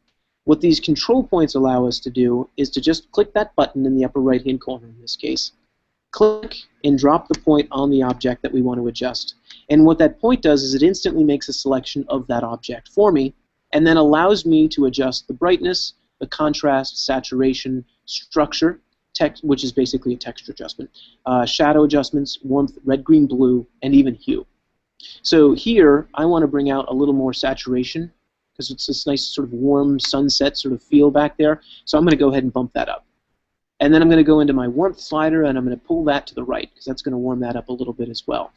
What these control points allow us to do is to just click that button in the upper right-hand corner in this case, click and drop the point on the object that we want to adjust. And what that point does is it instantly makes a selection of that object for me, and then allows me to adjust the brightness, the contrast, saturation, structure, text, which is basically a texture adjustment, shadow adjustments, warmth, red, green, blue, and even hue. So here, I want to bring out a little more saturation because it's this nice sort of warm sunset sort of feel back there. So I'm going to go ahead and bump that up. And then I'm going to go into my warmth slider, and I'm going to pull that to the right because that's going to warm that up a little bit as well.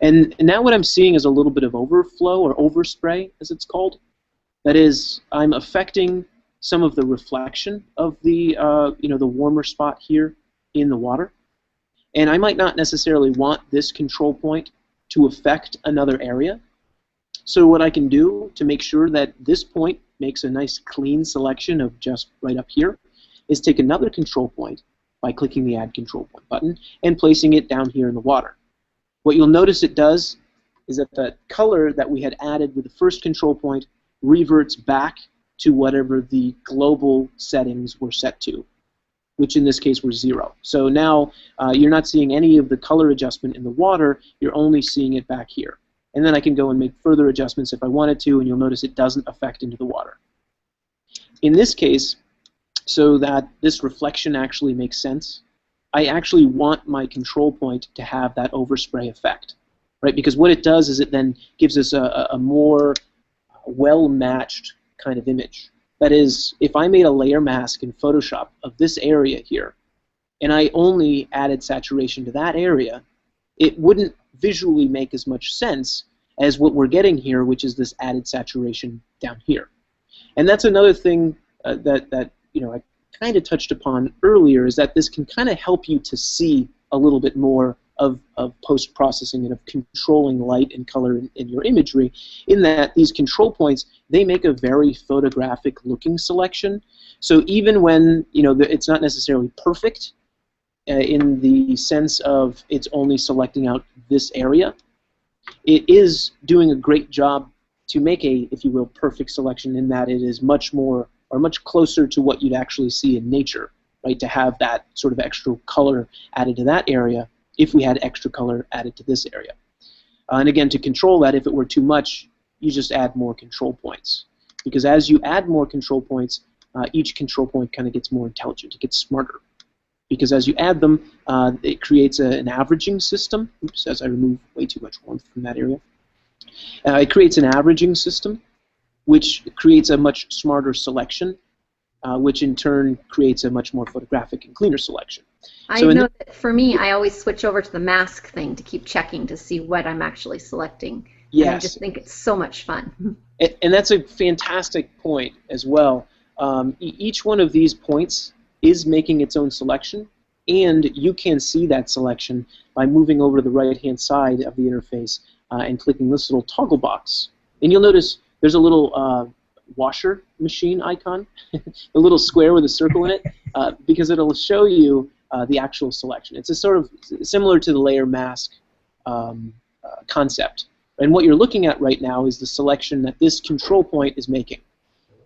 And now what I'm seeing is a little bit of overflow or overspray, as it's called. That is, I'm affecting some of the reflection of the the warmer spot here in the water. And I might not necessarily want this control point to affect another area. So what I can do to make sure that this point makes a nice clean selection of just right up here is take another control point by clicking the Add Control Point button and placing it down here in the water. What you'll notice it does is that the color that we had added with the first control point reverts back to whatever the global settings were set to, which in this case were 0. So now you're not seeing any of the color adjustment in the water, you're only seeing it back here. And then I can go and make further adjustments if I wanted to, and you'll notice it doesn't affect into the water. In this case, so that this reflection actually makes sense, I actually want my control point to have that overspray effect, right? Because what it does is it then gives us a more well-matched kind of image. That is, if I made a layer mask in Photoshop of this area here, and I only added saturation to that area, it wouldn't visually make as much sense as what we're getting here, which is this added saturation down here. And that's another thing that I kind of touched upon earlier, is that this can kind of help you to see a little bit more of post-processing and of controlling light and color in your imagery, in that these control points, they make a very photographic looking selection. So even when it's not necessarily perfect in the sense of it's only selecting out this area, it is doing a great job to make a, if you will, perfect selection, in that it is much more or much closer to what you'd actually see in nature, right? To have that sort of extra color added to that area if we had extra color added to this area. And again, to control that, if it were too much, you just add more control points. Because as you add more control points, each control point kind of gets more intelligent, it gets smarter. Because as you add them, it creates an averaging system. Oops, as I remove way too much warmth from that area. It creates an averaging system, which creates a much smarter selection, which in turn creates a much more photographic and cleaner selection. I know that for me, I always switch over to the mask thing to keep checking to see what I'm actually selecting. Yes. And I just think it's so much fun. And that's a fantastic point as well. Each one of these points is making its own selection, and you can see that selection by moving over to the right-hand side of the interface and clicking this little toggle box. And you'll notice there's a little washer machine icon, a little square with a circle in it, because it'll show you the actual selection. It's a sort of similar to the layer mask concept. And what you're looking at right now is the selection that this control point is making.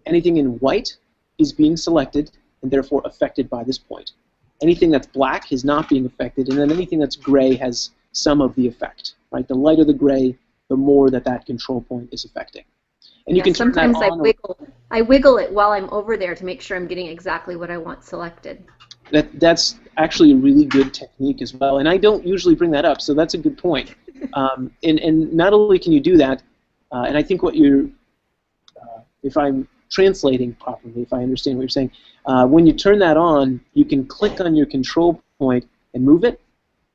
Anything in white is being selected and therefore affected by this point. Anything that's black is not being affected, and then anything that's gray has some of the effect. Right? The lighter the gray, the more that control point is affecting. And you can turn that on. Sometimes I wiggle it while I'm over there to make sure I'm getting exactly what I want selected. That's actually a really good technique as well, and I don't usually bring that up, so that's a good point. And not only can you do that, and I think what you're, if I'm translating properly, if I understand what you're saying, when you turn that on, you can click on your control point and move it.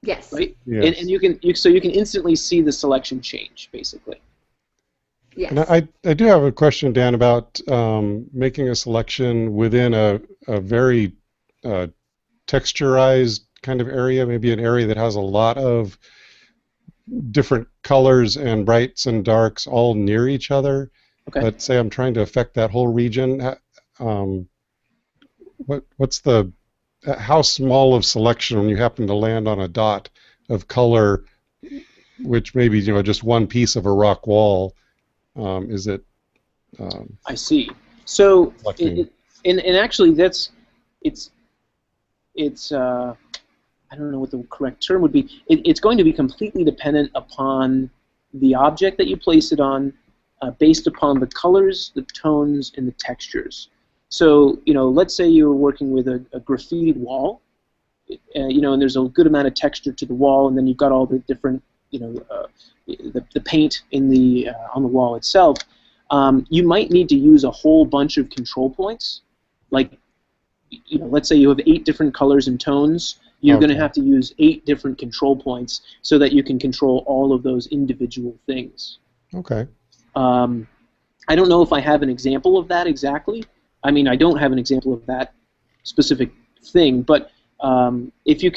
Yes. Right. Yes. And you can instantly see the selection change, basically. Yes. And I do have a question, Dan, about making a selection within a very texturized kind of area, maybe an area that has a lot of different colors and brights and darks all near each other. Okay. Let's say I'm trying to affect that whole region. What's the how small of selection when you happen to land on a dot of color, which maybe just one piece of a rock wall, is it? I see. So and actually it's I don't know what the correct term would be. It's going to be completely dependent upon the object that you place it on, based upon the colors, the tones, and the textures. So, let's say you were working with a graffitied wall. you know, and there's a good amount of texture to the wall, and then you've got all the different, you know, the paint in the on the wall itself. You might need to use a whole bunch of control points, like, you know, let's say you have 8 different colors and tones. You're going to have to use 8 different control points so that you can control all of those individual things. Okay. I don't know if I have an example of that exactly. I mean, I don't have an example of that specific thing, but if you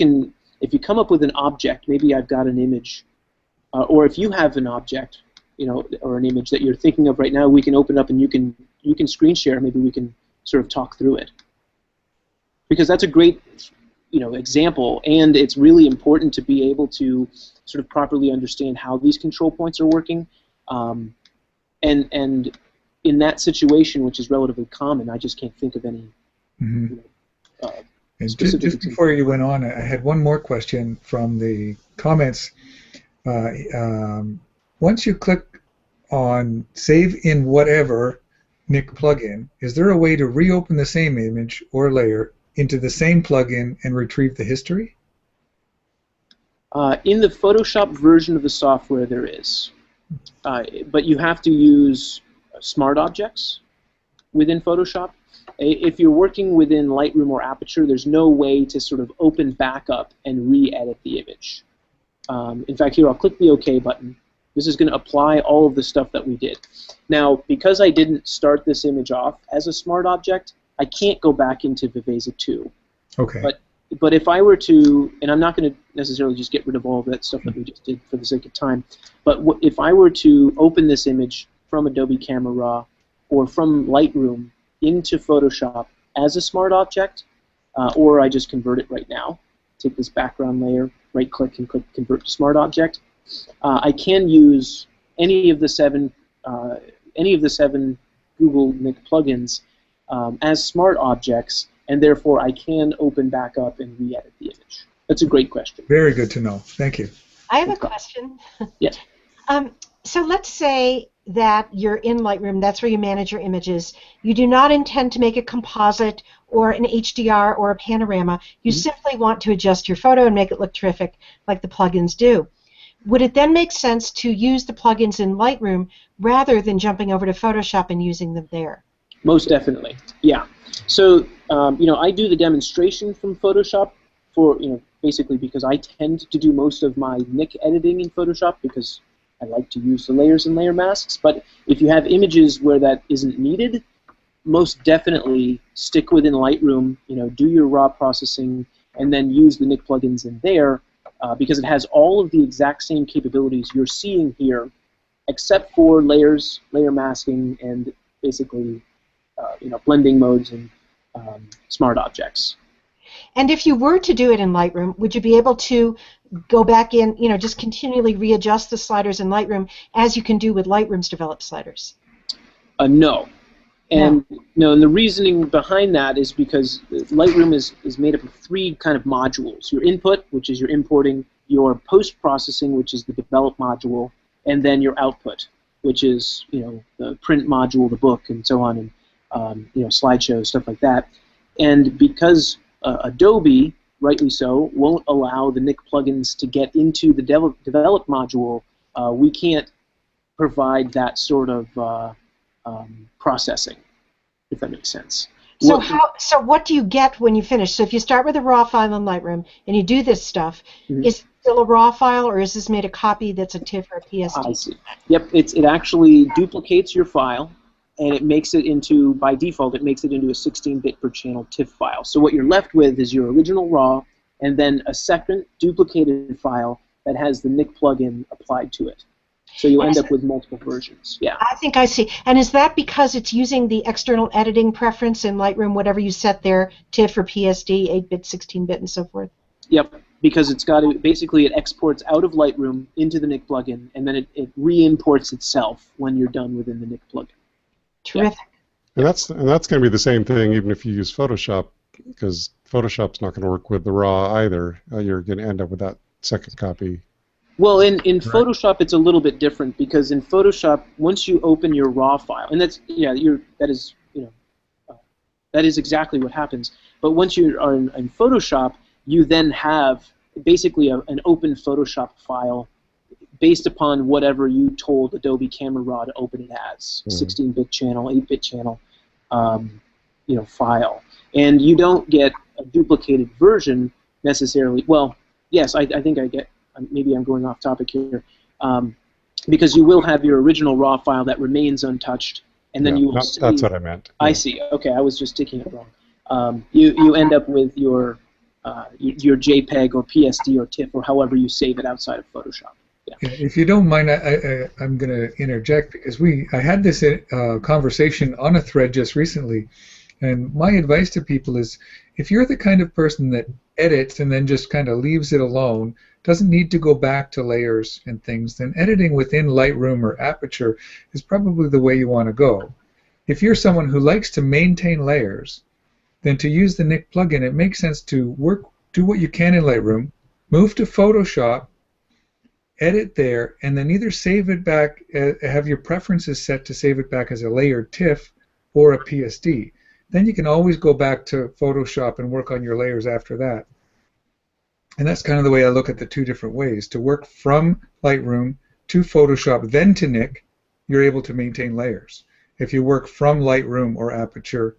come up with an object, maybe I've got an image, or if you have an object, you know, or an image that you're thinking of right now, we can open up and you can screen share. Maybe we can sort of talk through it, because that's a great, you know, example, and it's really important to be able to sort of properly understand how these control points are working. And in that situation, which is relatively common, I just can't think of any. Mm-hmm. And just before you went on, I had one more question from the comments. Once you click on Save in Whatever Nik plugin, is there a way to reopen the same image or layer into the same plugin and retrieve the history? In the Photoshop version of the software, there is. But you have to use smart objects within Photoshop. If you're working within Lightroom or Aperture, there's no way to sort of open back up and re-edit the image. In fact, here I'll click the OK button. This is going to apply all of the stuff that we did. Now, because I didn't start this image off as a smart object, I can't go back into Viveza 2. Okay. But if I were to, and I'm not going to necessarily just get rid of all of that stuff that we just did for the sake of time, but if I were to open this image from Adobe Camera Raw or from Lightroom into Photoshop as a smart object, or I just convert it right now, take this background layer, right-click and click Convert to Smart Object, I can use any of the seven Google Nik plugins as smart objects, and therefore I can open back up and re-edit the image. That's a great question. Very good to know. Thank you. I have a question. Yes. So let's say that you're in Lightroom, that's where you manage your images. You do not intend to make a composite or an HDR or a panorama. You simply want to adjust your photo and make it look terrific like the plugins do. Would it then make sense to use the plugins in Lightroom rather than jumping over to Photoshop and using them there? Most definitely, yeah. So, you know, I do the demonstration from Photoshop for, you know, basically because I tend to do most of my Nik editing in Photoshop because I like to use the layers and layer masks. But if you have images where that isn't needed, most definitely stick within Lightroom, you know, do your raw processing, and then use the Nik plugins in there because it has all of the exact same capabilities you're seeing here, except for layers, layer masking, and basically you know, blending modes and smart objects. And if you were to do it in Lightroom, would you be able to go back in, you know, just continually readjust the sliders in Lightroom as you can do with Lightroom's developed sliders? No. And no, and the reasoning behind that is because Lightroom is made up of 3 kind of modules. Your input, which is your importing, your post-processing, which is the develop module, and then your output, which is, you know, the print module, the book, and so on, and you know, slideshows, stuff like that. And because Adobe, rightly so, won't allow the Nik plugins to get into the develop module, we can't provide that sort of processing, if that makes sense. So what do you get when you finish? So if you start with a raw file in Lightroom and you do this stuff, is it still a raw file, or is this made a copy that's a TIFF or a PSD? I see. Yep, it actually duplicates your file, and it makes it into, by default, it makes it into a 16-bit per channel TIFF file. So what you're left with is your original RAW, and then a second duplicated file that has the Nik plugin applied to it. So you end up with multiple versions. Yeah. I think I see. And is that because it's using the external editing preference in Lightroom, whatever you set there, TIFF or PSD, 8-bit, 16-bit, and so forth? Yep, because it's got to, basically it exports out of Lightroom into the Nik plugin, and then it re-imports itself when you're done within the Nik plugin. Terrific. And that's going to be the same thing even if you use Photoshop, because Photoshop's not going to work with the RAW either. You're going to end up with that second copy. Well, in Photoshop it's a little bit different, because in Photoshop, once you open your RAW file, and that's that is exactly what happens. But once you are in Photoshop, you then have basically an open Photoshop file based upon whatever you told Adobe Camera Raw to open it as, 16-bit channel, 8-bit channel, file. And you don't get a duplicated version necessarily. Well, yes, I think I get, maybe I'm going off topic here, because you will have your original RAW file that remains untouched, and then you will save. That's what I meant. I see. Okay, I was just taking it wrong. You end up with your JPEG or PSD or TIFF or however you save it outside of Photoshop. Yeah. If you don't mind, I'm going to interject because I had this conversation on a thread just recently, and my advice to people is if you're the kind of person that edits and then just kind of leaves it alone, doesn't need to go back to layers and things, then editing within Lightroom or Aperture is probably the way you want to go. If you're someone who likes to maintain layers, then to use the Nik plugin, it makes sense to do what you can in Lightroom, move to Photoshop, edit there, and then either save it back, have your preferences set to save it back as a layered TIFF or a PSD. Then you can always go back to Photoshop and work on your layers after that. And that's kind of the way I look at the two different ways. To work from Lightroom to Photoshop, then to Nik, you're able to maintain layers. If you work from Lightroom or Aperture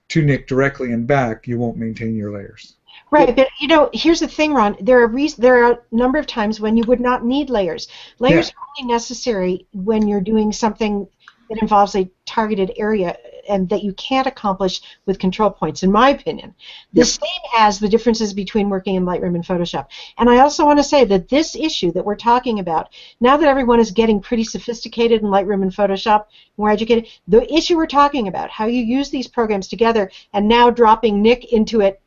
to Nik directly and back, you won't maintain your layers. Right, but here's the thing, Ron. There are a number of times when you would not need layers. Layers are only necessary when you're doing something that involves a targeted area and that you can't accomplish with control points, in my opinion. The same as the differences between working in Lightroom and Photoshop. And I also want to say that this issue that we're talking about, now that everyone is getting pretty sophisticated in Lightroom and Photoshop, more educated, the issue we're talking about, how you use these programs together and now dropping Nik into it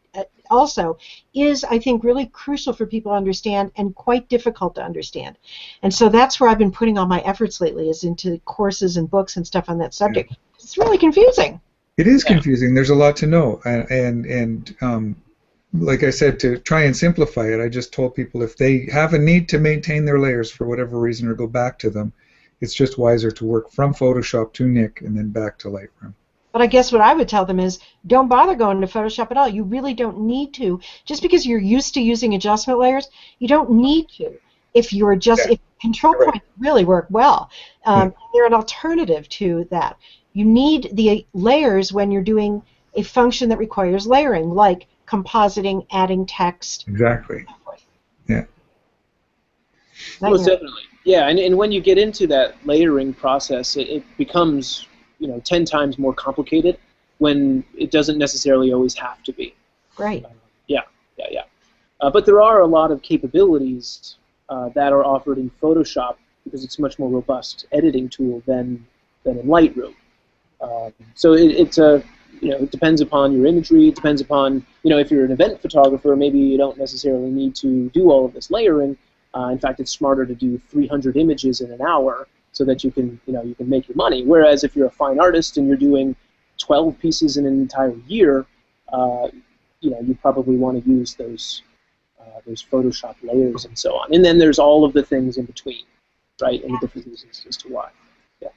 also, is, I think, really crucial for people to understand and quite difficult to understand. And so that's where I've been putting all my efforts lately, is into courses and books and stuff on that subject. Yeah. It's really confusing. It is confusing. There's a lot to know. And like I said, to try and simplify it, I just told people if they have a need to maintain their layers for whatever reason or go back to them, it's just wiser to work from Photoshop to Nik and then back to Lightroom. But I guess what I would tell them is don't bother going to Photoshop at all. You really don't need to. Just because you're used to using adjustment layers, you don't need to. If you're just, if control points really work well, they're an alternative to that. You need the layers when you're doing a function that requires layering, like compositing, adding text. Exactly. Yeah. Most definitely. Yeah, and when you get into that layering process, it becomes 10 times more complicated when it doesn't necessarily always have to be. Right. Yeah. But there are a lot of capabilities that are offered in Photoshop because it's a much more robust editing tool than in Lightroom. So it depends upon your imagery. It depends upon, if you're an event photographer, maybe you don't necessarily need to do all of this layering. In fact, it's smarter to do 300 images in an hour, so that you can make your money. Whereas if you're a fine artist and you're doing 12 pieces in an entire year, you probably want to use those Photoshop layers and so on. And then there's all of the things in between, right? And the different reasons as to why. Yeah.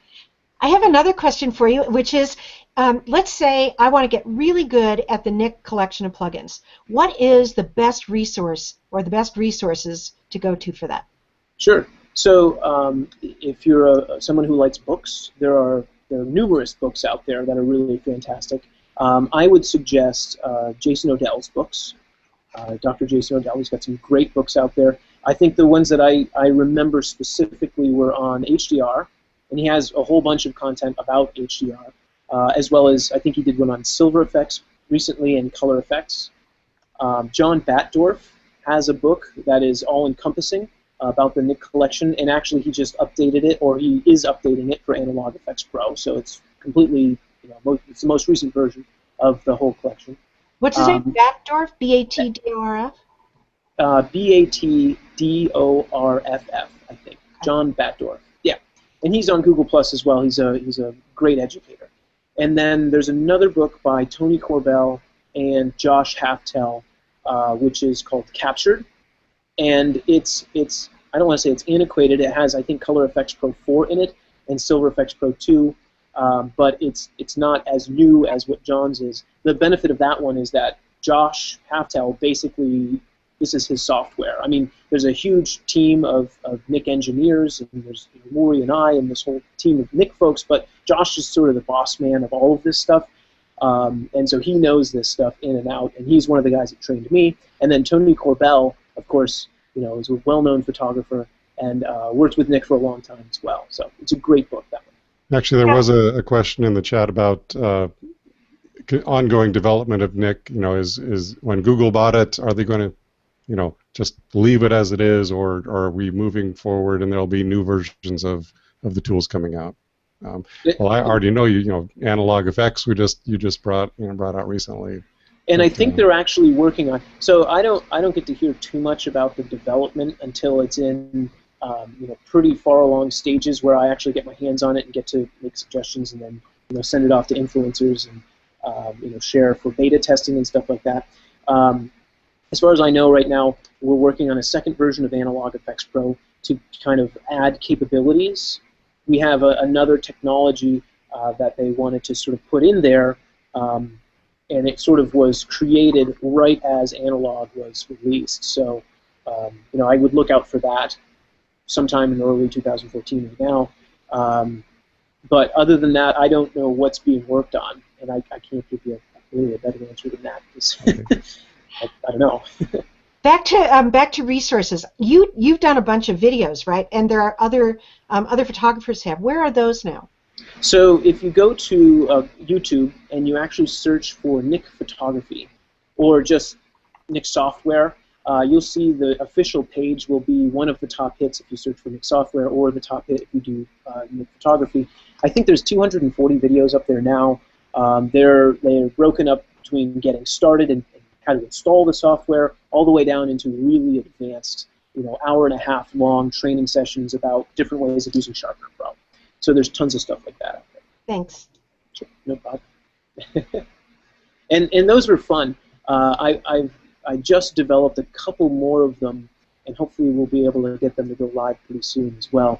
I have another question for you, which is, let's say I want to get really good at the Nik collection of plugins. What is the best resource or the best resources to go to for that? Sure. So if you're someone who likes books, there are numerous books out there that are really fantastic. I would suggest Jason Odell's books. Dr. Jason Odell, he's got some great books out there. I think the ones that I remember specifically were on HDR, and he has a whole bunch of content about HDR, as well as I think he did one on Silver Efex recently and color effects. John Batdorf has a book that is all-encompassing about the Nik collection, and actually he just updated it, or he is updating it for Analogue FX Pro, so it's completely, it's the most recent version of the whole collection. What's his name? Batdorf? B-A-T-D-O-R-F? B-A-T-D-O-R-F-F, I think. John Batdorf. Yeah, and he's on Google Plus as well. He's a great educator. And then there's another book by Tony Corbell and Josh Haftel, which is called Captured. And it's I don't want to say it's antiquated. It has, I think, Color Efex Pro 4 in it and Silver Efex Pro 2, but it's not as new as what John's is. The benefit of that one is that Josh Haftel basically, this is his software. I mean, there's a huge team of Nik engineers, and there's Lori and I and this whole team of Nik folks, but Josh is sort of the boss man of all of this stuff. And so he knows this stuff in and out, and he's one of the guys that trained me. And then Tony Corbell, of course, is a well-known photographer and worked with Nik for a long time as well. So it's a great book, that one. Actually, there was a question in the chat about ongoing development of Nik. Is when Google bought it, are they going to just leave it as it is, or are we moving forward and there'll be new versions of the tools coming out? Well, I already know Analogue Effects you just brought out recently. And I think they're actually working on. So I don't get to hear too much about the development until it's in pretty far along stages where I actually get my hands on it and get to make suggestions and then send it off to influencers and share for beta testing and stuff like that. As far as I know right now, we're working on a second version of Analogue Effects Pro to kind of add capabilities. We have another technology that they wanted to sort of put in there, and it sort of was created right as Analogue was released. So, I would look out for that sometime in early 2014 right now. But other than that, I don't know what's being worked on, and I can't give you really a better answer than that. I don't know. Back to resources. You've done a bunch of videos, right? And there are other photographers have. Where are those now? So if you go to YouTube and you actually search for Nik Photography or just Nik Software, you'll see the official page will be one of the top hits if you search for Nik Software, or the top hit if you do Nik Photography. I think there's 240 videos up there now. They're broken up between getting started and how to install the software, all the way down into really advanced, hour-and-a-half long training sessions about different ways of using Sharpener Pro. So there's tons of stuff like that out there. Thanks. Sure, no problem. and those were fun. I just developed a couple more of them, and hopefully we'll be able to get them to go live pretty soon as well.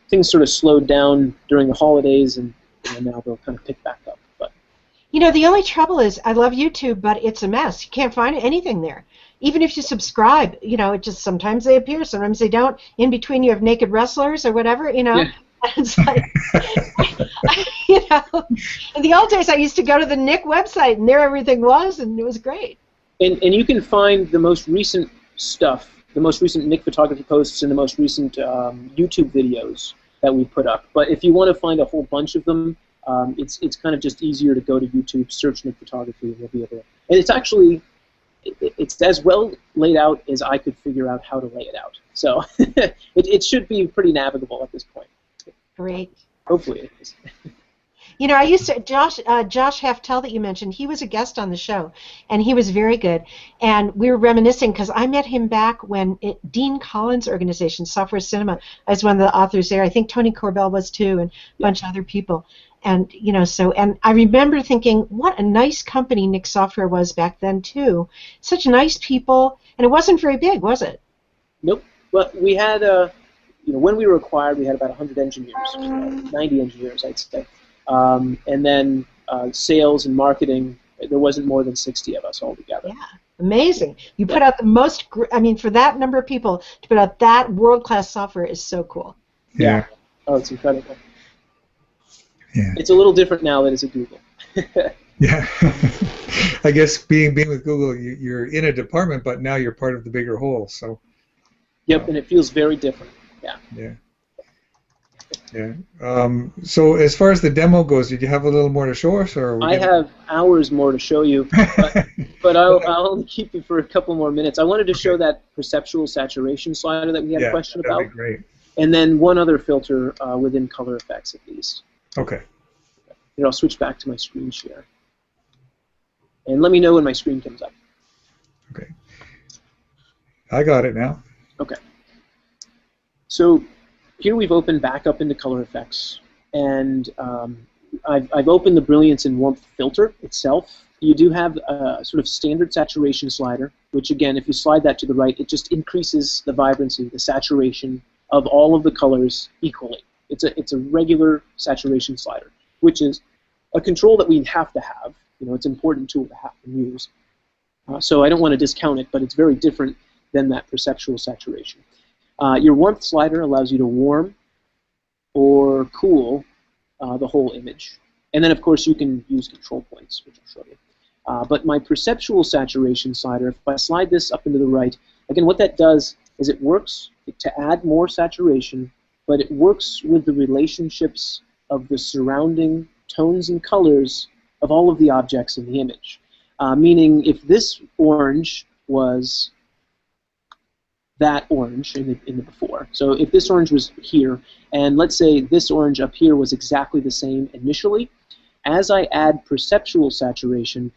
Things sort of slowed down during the holidays, and now they'll kind of pick back up. But the only trouble is I love YouTube, but it's a mess. You can't find anything there. Even if you subscribe, it just sometimes they appear, sometimes they don't. In between, you have naked wrestlers or whatever, Yeah. It's like, in the old days, I used to go to the Nik website, and there everything was, and it was great. And you can find the most recent stuff, the most recent Nik photography posts, and the most recent YouTube videos that we put up. But if you want to find a whole bunch of them, it's kind of just easier to go to YouTube, search Nik Photography, and you'll be able to. And it's actually, it's as well laid out as I could figure out how to lay it out. So it should be pretty navigable at this point. Great. Hopefully it is. I used to, Josh Haftel that you mentioned, he was a guest on the show, and he was very good. And we were reminiscing because I met him back when Dean Collins' organization, Software Cinema, I was one of the authors there. I think Tony Corbell was too, and a bunch of other people. And and I remember thinking, what a nice company Nik Software was back then too. Such nice people, and it wasn't very big, was it? Nope. Well, we had when we were acquired, we had about 100 engineers, 90 engineers, I'd say. And then sales and marketing, there wasn't more than 60 of us altogether. Yeah, amazing. You put out the most, for that number of people, to put out that world-class software is so cool. Yeah. Oh, it's incredible. Yeah. It's a little different now that it's at Google. Yeah. I guess being with Google, you're in a department, but now you're part of the bigger whole. So. Yep, and it feels very different. Yeah. Yeah. Yeah. So as far as the demo goes, did you have a little more to show us, or? I have hours more to show you, but I'll only keep you for a couple more minutes. I wanted to show that perceptual saturation slider that we had a question about. That'd be great. And then one other filter within color effects, at least. Okay. Here, I'll switch back to my screen share. And let me know when my screen comes up. Okay. I got it now. Okay. So here we've opened back up into color effects, and I've opened the brilliance and warmth filter itself. You do have a sort of standard saturation slider, which again, if you slide that to the right, it just increases the vibrancy, the saturation of all of the colors equally. It's a regular saturation slider, which is a control that we have to have. It's an important tool to have and use. So I don't want to discount it, but it's very different than that perceptual saturation. Your warmth slider allows you to warm or cool the whole image. And then, of course, you can use control points, which I'll show you. But my perceptual saturation slider, if I slide this up into the right, again, what that does is it works to add more saturation, but it works with the relationships of the surrounding tones and colors of all of the objects in the image. Meaning, if this orange was that orange in the before, so if this orange was here, and let's say this orange up here was exactly the same initially, as I add perceptual saturation,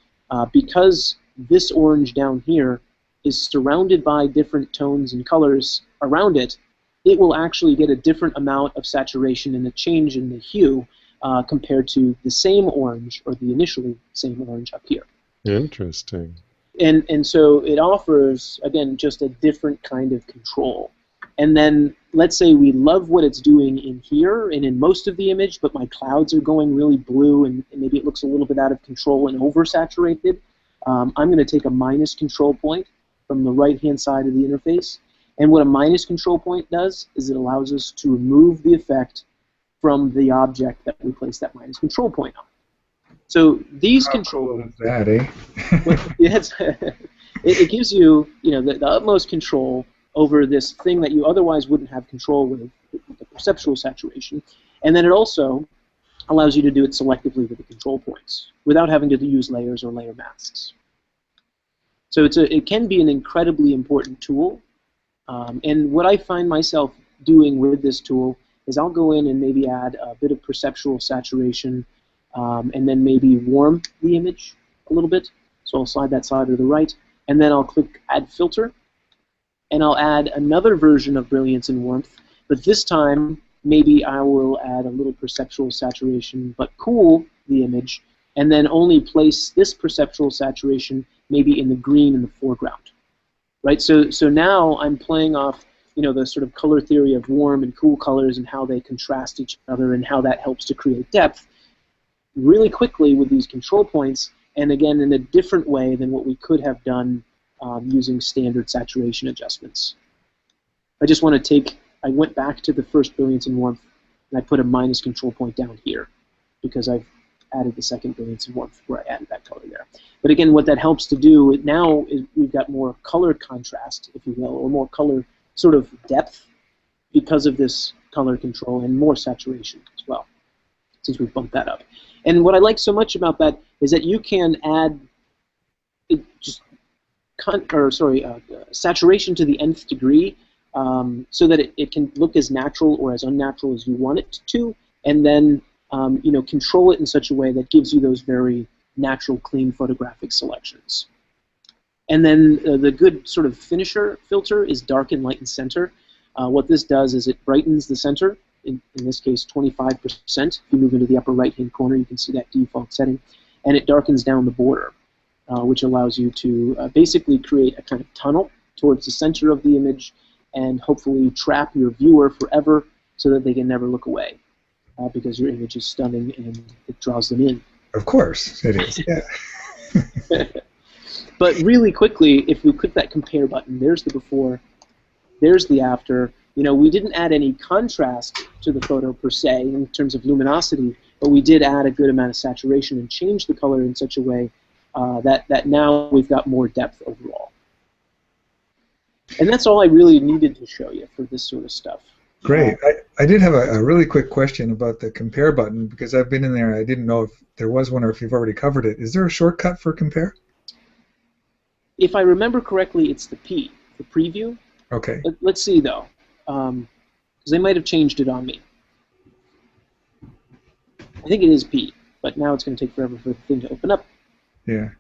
because this orange down here is surrounded by different tones and colors around it, it will actually get a different amount of saturation and a change in the hue compared to the same orange, or the initially same orange up here. Interesting. And so it offers, again, just a different kind of control. And then let's say we love what it's doing in here and in most of the image, but my clouds are going really blue and maybe it looks a little bit out of control and oversaturated. I'm going to take a minus control point from the right-hand side of the interface. And what a minus control point does is it allows us to remove the effect from the object that we place that minus control point on. So these control points, that, eh? it gives you, the utmost control over this thing that you otherwise wouldn't have control with the perceptual saturation. And then it also allows you to do it selectively with the control points without having to use layers or layer masks. So it can be an incredibly important tool. And what I find myself doing with this tool is I'll go in and maybe add a bit of perceptual saturation and then maybe warm the image a little bit. So I'll slide that slider to the right, and then I'll click Add Filter, and I'll add another version of brilliance and warmth, but this time maybe I will add a little perceptual saturation but cool the image, and then only place this perceptual saturation maybe in the green in the foreground. Right? So now I'm playing off the sort of color theory of warm and cool colors and how they contrast each other and how that helps to create depth really quickly with these control points, and again in a different way than what we could have done using standard saturation adjustments. I went back to the first brilliance and warmth, and I put a minus control point down here because I've added the second brilliance and warmth where I added that color there. But again, what that helps to do now is we've got more color contrast, if you will, or more color sort of depth because of this color control, and more saturation as well, since we've bumped that up. And what I like so much about that is that you can add saturation to the nth degree so that it can look as natural or as unnatural as you want it to, and then control it in such a way that gives you those very natural, clean photographic selections. And then the good sort of finisher filter is darken, lighten, center. What this does is it brightens the center, in this case 25%. If you move into the upper right-hand corner, you can see that default setting. And it darkens down the border, which allows you to basically create a kind of tunnel towards the center of the image and hopefully trap your viewer forever so that they can never look away because your image is stunning and it draws them in. Of course it is, yeah. But really quickly, if we click that compare button, there's the before, there's the after. We didn't add any contrast to the photo per se in terms of luminosity, but we did add a good amount of saturation and change the color in such a way that now we've got more depth overall. And that's all I really needed to show you for this sort of stuff. Great. I did have a really quick question about the compare button, because I've been in there. I didn't know if there was one or if you've already covered it. Is there a shortcut for compare? If I remember correctly, it's the P, the preview. Okay. Let's see, though, because they might have changed it on me. I think it is P, but now it's going to take forever for the thing to open up. Yeah.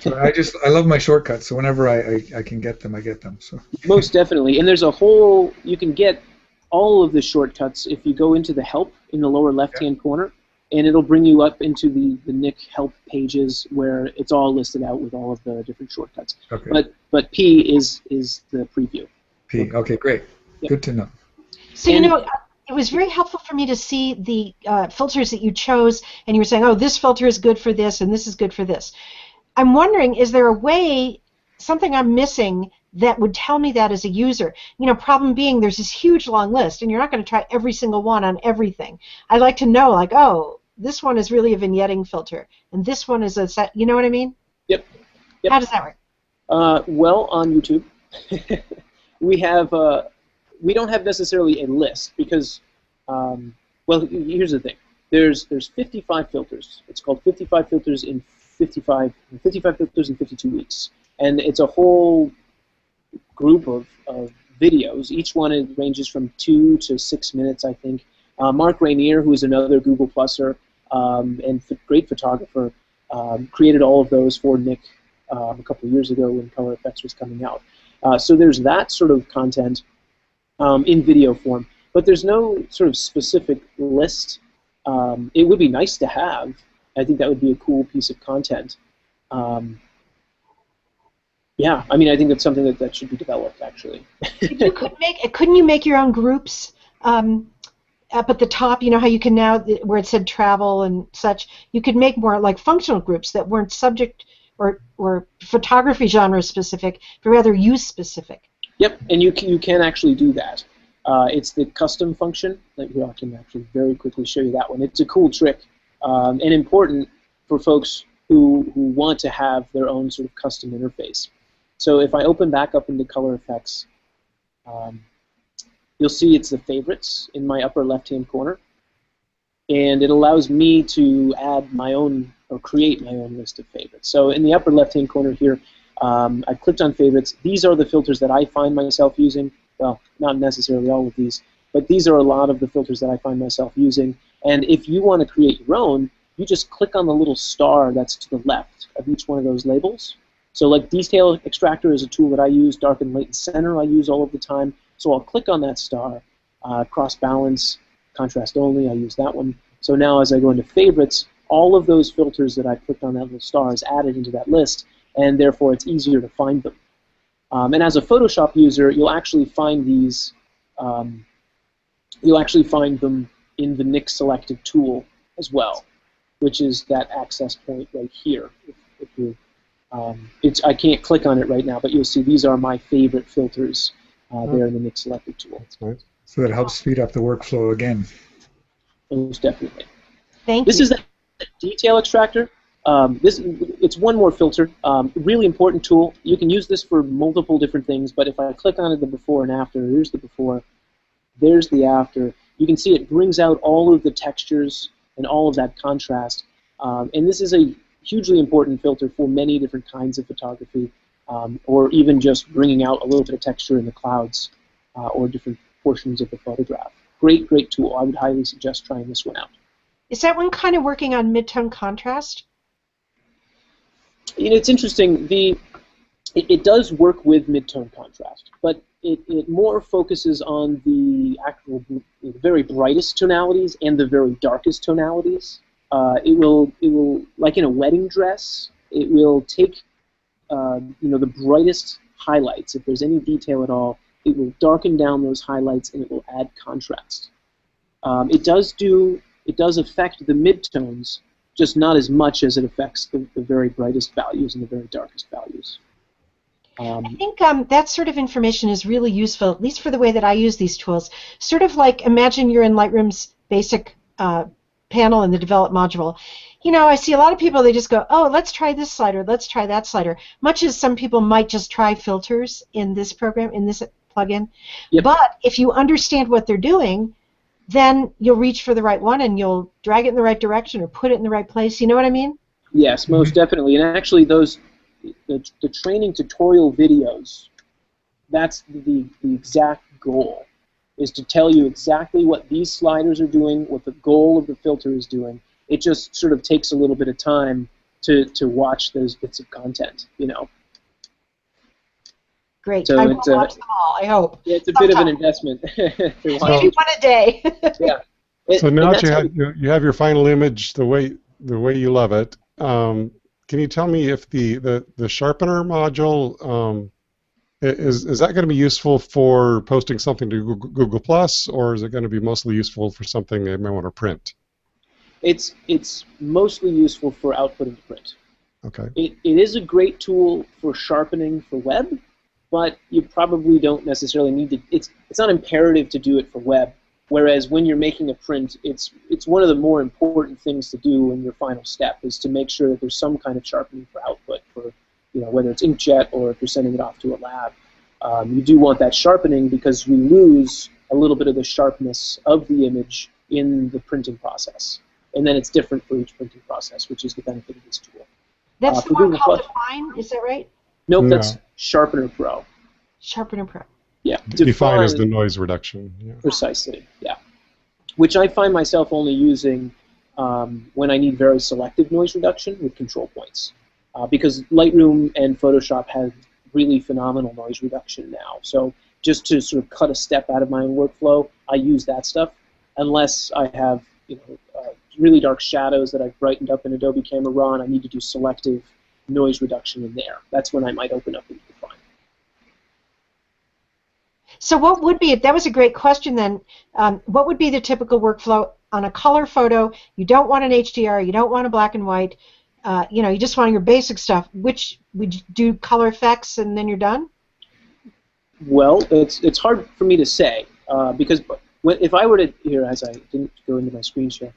So I love my shortcuts, so whenever I can get them, I get them. So. Most definitely. And there's a whole, you can get all of the shortcuts if you go into the help in the lower left-hand corner, and it'll bring you up into the Nik help pages where it's all listed out with all of the different shortcuts. Okay. But P is the preview. P. Okay, great. Yep. Good to know. So it was very helpful for me to see the filters that you chose, and you were saying, oh, this filter is good for this, and this is good for this. I'm wondering, is there a way, something I'm missing that would tell me that as a user? You know, problem being there's this huge long list, and you're not going to try every single one on everything. I'd like to know, like, oh, this one is really a vignetting filter, and this one is a set. You know what I mean? Yep. How does that work? Well, on YouTube, we have we don't have necessarily a list because, well, here's the thing. There's 55 filters. It's called 55 filters in 55 filters in 52 weeks, and it's a whole group of videos. Each one ranges from 2 to 6 minutes, I think. Mark Rainier, who is another Google Pluser and great photographer, created all of those for Nik a couple of years ago when Color Efex was coming out. So there's that sort of content in video form, but there's no sort of specific list. It would be nice to have. I think that would be a cool piece of content. Yeah, I mean, I think that's something that should be developed, actually. Couldn't you make your own groups up at the top? You know how you can now, where it said travel and such, you could make more like functional groups that weren't subject or photography genre specific, but rather use specific. Yep, and you can actually do that. It's the custom function. I can actually very quickly show you that one. It's a cool trick and important for folks who want to have their own sort of custom interface. So if I open back up into Color Efex, you'll see it's the favorites in my upper left-hand corner, and it allows me to add my own or create my own list of favorites. So in the upper left-hand corner here, I've clicked on favorites. These are the filters that I find myself using. Well, not necessarily all of these, but these are a lot of the filters that I find myself using. And if you want to create your own, you just click on the little star that's to the left of each one of those labels. So like Detail Extractor is a tool that I use. Darken Light and Center I use all of the time. So I'll click on that star. Cross Balance, Contrast Only, I use that one. So now as I go into Favorites, all of those filters that I clicked on that little star is added into that list, and therefore it's easier to find them. And as a Photoshop user, you'll actually find these. You'll actually find them in the Nik Selective tool as well, which is that access point right here. If you, I can't click on it right now, but you'll see these are my favorite filters there in the Nik Selective tool. That's right. So that helps speed up the workflow again. Most definitely. Thank you. This is the Detail Extractor. It's one more filter. Really important tool. You can use this for multiple different things, but if I click on it, the before and after, here's the before, there's the after. You can see it brings out all of the textures and all of that contrast. And this is a hugely important filter for many different kinds of photography, or even just bringing out a little bit of texture in the clouds or different portions of the photograph. Great, great tool. I would highly suggest trying this one out. Is that one kind of working on mid-tone contrast? You know, it's interesting. It does work with mid-tone contrast, but it more focuses on the actual very brightest tonalities and the very darkest tonalities. It will, like in a wedding dress, it will take the brightest highlights. If there's any detail at all, it will darken down those highlights and it will add contrast. It does affect the midtones, just not as much as it affects the very brightest values and the very darkest values. I think that sort of information is really useful, at least for the way that I use these tools. Sort of like, imagine you're in Lightroom's basic panel in the Develop module. You know, I see a lot of people, they just go, oh, let's try this slider, let's try that slider, much as some people might just try filters in this program, in this plugin. Yep. But if you understand what they're doing, then you'll reach for the right one and you'll drag it in the right direction or put it in the right place. You know what I mean? Yes, most definitely. And actually, the training tutorial videos, that's the exact goal, is to tell you exactly what these sliders are doing, what the goal of the filter is doing. It just sort of takes a little bit of time to watch those bits of content, you know. Great. So I will watch them all, I hope. Yeah, it's a bit of an investment. Maybe one a day. Yeah. So now that you have your final image the way you love it, can you tell me if the sharpener module is that going to be useful for posting something to Google Plus, or is it going to be mostly useful for something I might want to print? It's mostly useful for outputting to print. Okay. It is a great tool for sharpening for web, but you probably don't necessarily need to. It's not imperative to do it for web. Whereas when you're making a print, it's one of the more important things to do in your final step is to make sure that there's some kind of sharpening for output for, whether it's inkjet or if you're sending it off to a lab. You do want that sharpening because you lose a little bit of the sharpness of the image in the printing process. And then it's different for each printing process, which is the benefit of this tool. That's the one called Define, is that right? Nope, No. that's Sharpener Pro. Sharpener Pro. Yeah. Define is the noise reduction. Yeah. Precisely, yeah. Which I find myself only using when I need very selective noise reduction with control points. Because Lightroom and Photoshop have really phenomenal noise reduction now. So just to sort of cut a step out of my own workflow, I use that stuff unless I have really dark shadows that I've brightened up in Adobe Camera Raw and I need to do selective noise reduction in there. That's when I might open up into Define. So what would be, that was a great question then, what would be the typical workflow on a color photo? You don't want an HDR, you don't want a black and white, you just want your basic stuff. Which, would you do color effects and then you're done? Well, it's hard for me to say because if I were to, here as I didn't go into my screen share,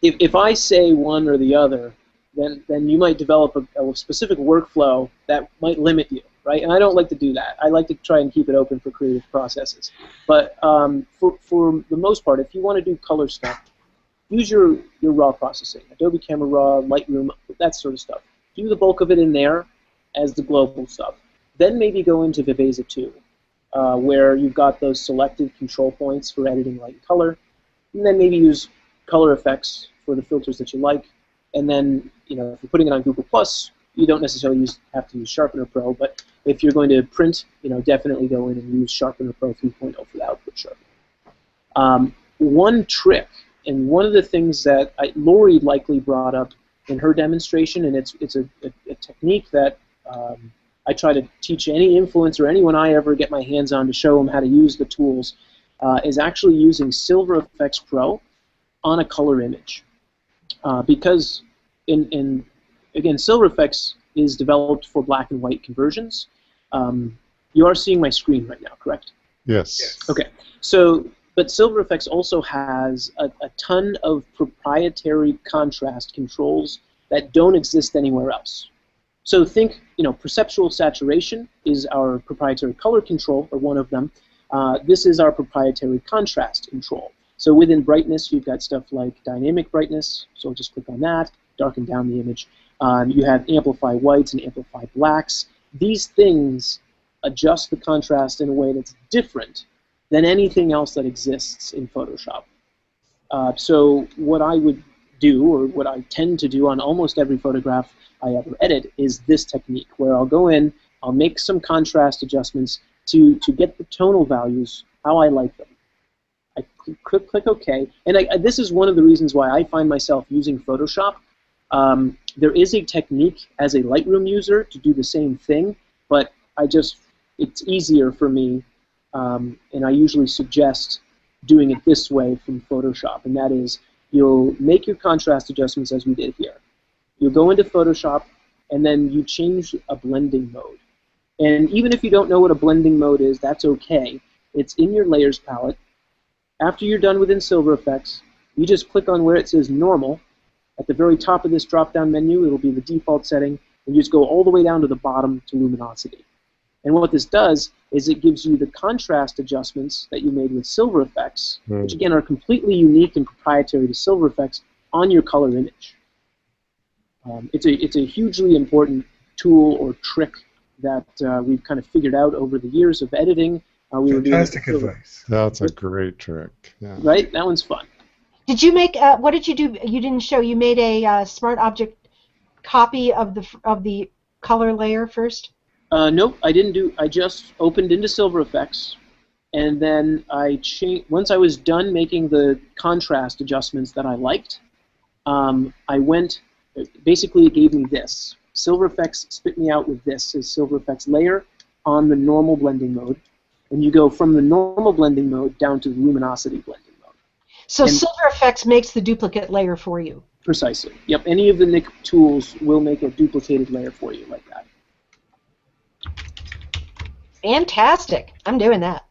if I say one or the other, then you might develop a specific workflow that might limit you, right? And I don't like to do that. I like to try and keep it open for creative processes. But for the most part, if you want to do color stuff, use your raw processing, Adobe Camera Raw, Lightroom, that sort of stuff. Do the bulk of it in there as the global stuff. Then maybe go into Viveza 2, where you've got those selected control points for editing light and color. And then maybe use color effects for the filters that you like. And then, if you're putting it on Google+, you don't necessarily have to use Sharpener Pro, but if you're going to print, definitely go in and use Sharpener Pro 3.0 for the output sharpening. One trick, and one of the things that Lori likely brought up in her demonstration, and it's a technique that I try to teach any influencer, anyone I ever get my hands on to show them how to use the tools, is actually using Silver Efex Pro on a color image. Because, again, Silver Efex is developed for black and white conversions. You are seeing my screen right now, correct? Yes. Okay. But Silver Efex also has a ton of proprietary contrast controls that don't exist anywhere else. So think, perceptual saturation is our proprietary color control, or one of them. This is our proprietary contrast control. So within brightness, you've got stuff like dynamic brightness, so I'll just click on that, darken down the image. You have amplify whites and amplify blacks. These things adjust the contrast in a way that's different than anything else that exists in Photoshop. So what I would do, or what I tend to do on almost every photograph I ever edit, is this technique, where I'll go in, I'll make some contrast adjustments to get the tonal values how I like them. I click OK, and this is one of the reasons why I find myself using Photoshop. There is a technique as a Lightroom user to do the same thing, but it's easier for me, and I usually suggest doing it this way from Photoshop, and that is you'll make your contrast adjustments as we did here. You'll go into Photoshop, and then you change a blending mode. And even if you don't know what a blending mode is, that's okay. It's in your layers palette. After you're done within Silver Efex, you just click on where it says Normal. At the very top of this drop-down menu, it'll be the default setting, and you just go all the way down to the bottom to Luminosity. And what this does is it gives you the contrast adjustments that you made with Silver Efex, which again are completely unique and proprietary to Silver Efex, on your color image. It's a hugely important tool or trick that we've kind of figured out over the years of editing. Fantastic advice. That's a great trick. Yeah. Right? That one's fun. Did you make, what did you do? You didn't show, you made a smart object copy of the color layer first? Nope, I didn't do. I just opened into Silver Efex, and then once I was done making the contrast adjustments that I liked, I went. Basically, it gave me this. Silver Efex spit me out with this as Silver Efex layer on the normal blending mode, and you go from the normal blending mode down to the luminosity blending mode. So Silver Efex makes the duplicate layer for you. Precisely. Yep. Any of the Nik tools will make a duplicated layer for you like that. Fantastic. I'm doing that.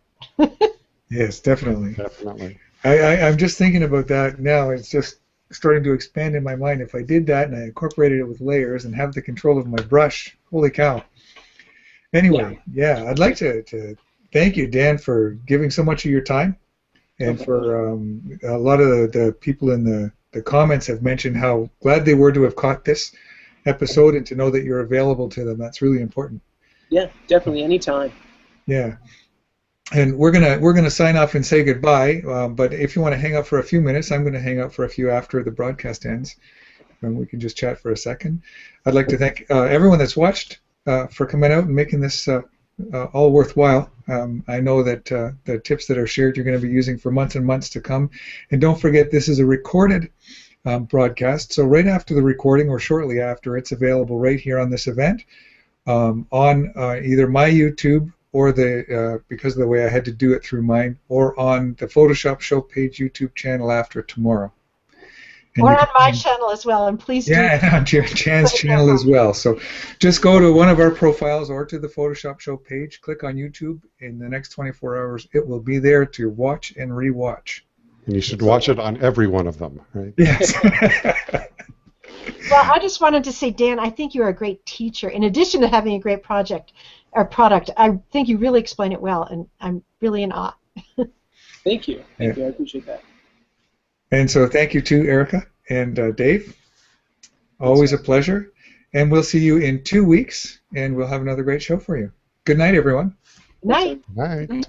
Yes, definitely. Definitely. I'm just thinking about that now. It's just starting to expand in my mind. If I did that and I incorporated it with layers and have the control of my brush, holy cow. Anyway, yeah, I'd like to thank you, Dan, for giving so much of your time, and for a lot of the people in the comments have mentioned how glad they were to have caught this episode and to know that you're available to them. That's really important. Yeah, definitely, anytime. Yeah. And we're gonna sign off and say goodbye. But if you want to hang out for a few minutes, I'm going to hang out for a few after the broadcast ends, and we can just chat for a second. I'd like to thank everyone that's watched for coming out and making this all worthwhile. I know that the tips that are shared you're going to be using for months and months to come. And don't forget, this is a recorded broadcast, so right after the recording or shortly after, it's available right here on this event on either my YouTube or because of the way I had to do it through mine, or on the Photoshop Show page YouTube channel after tomorrow. And or on my channel as well, and please do. Yeah, and on Jan's channel as well. So just go to one of our profiles or to the Photoshop Show page, click on YouTube. In the next 24 hours, it will be there to watch and re-watch. And you should watch it on every one of them, right? Yes. Well, I just wanted to say, Dan, I think you're a great teacher. In addition to having a great product, I think you really explain it well, and I'm really in awe. Thank you. Thank you. I appreciate that. And so thank you to Erica and Dave. Always a pleasure. And we'll see you in 2 weeks, and we'll have another great show for you. Good night, everyone. Good night. Right.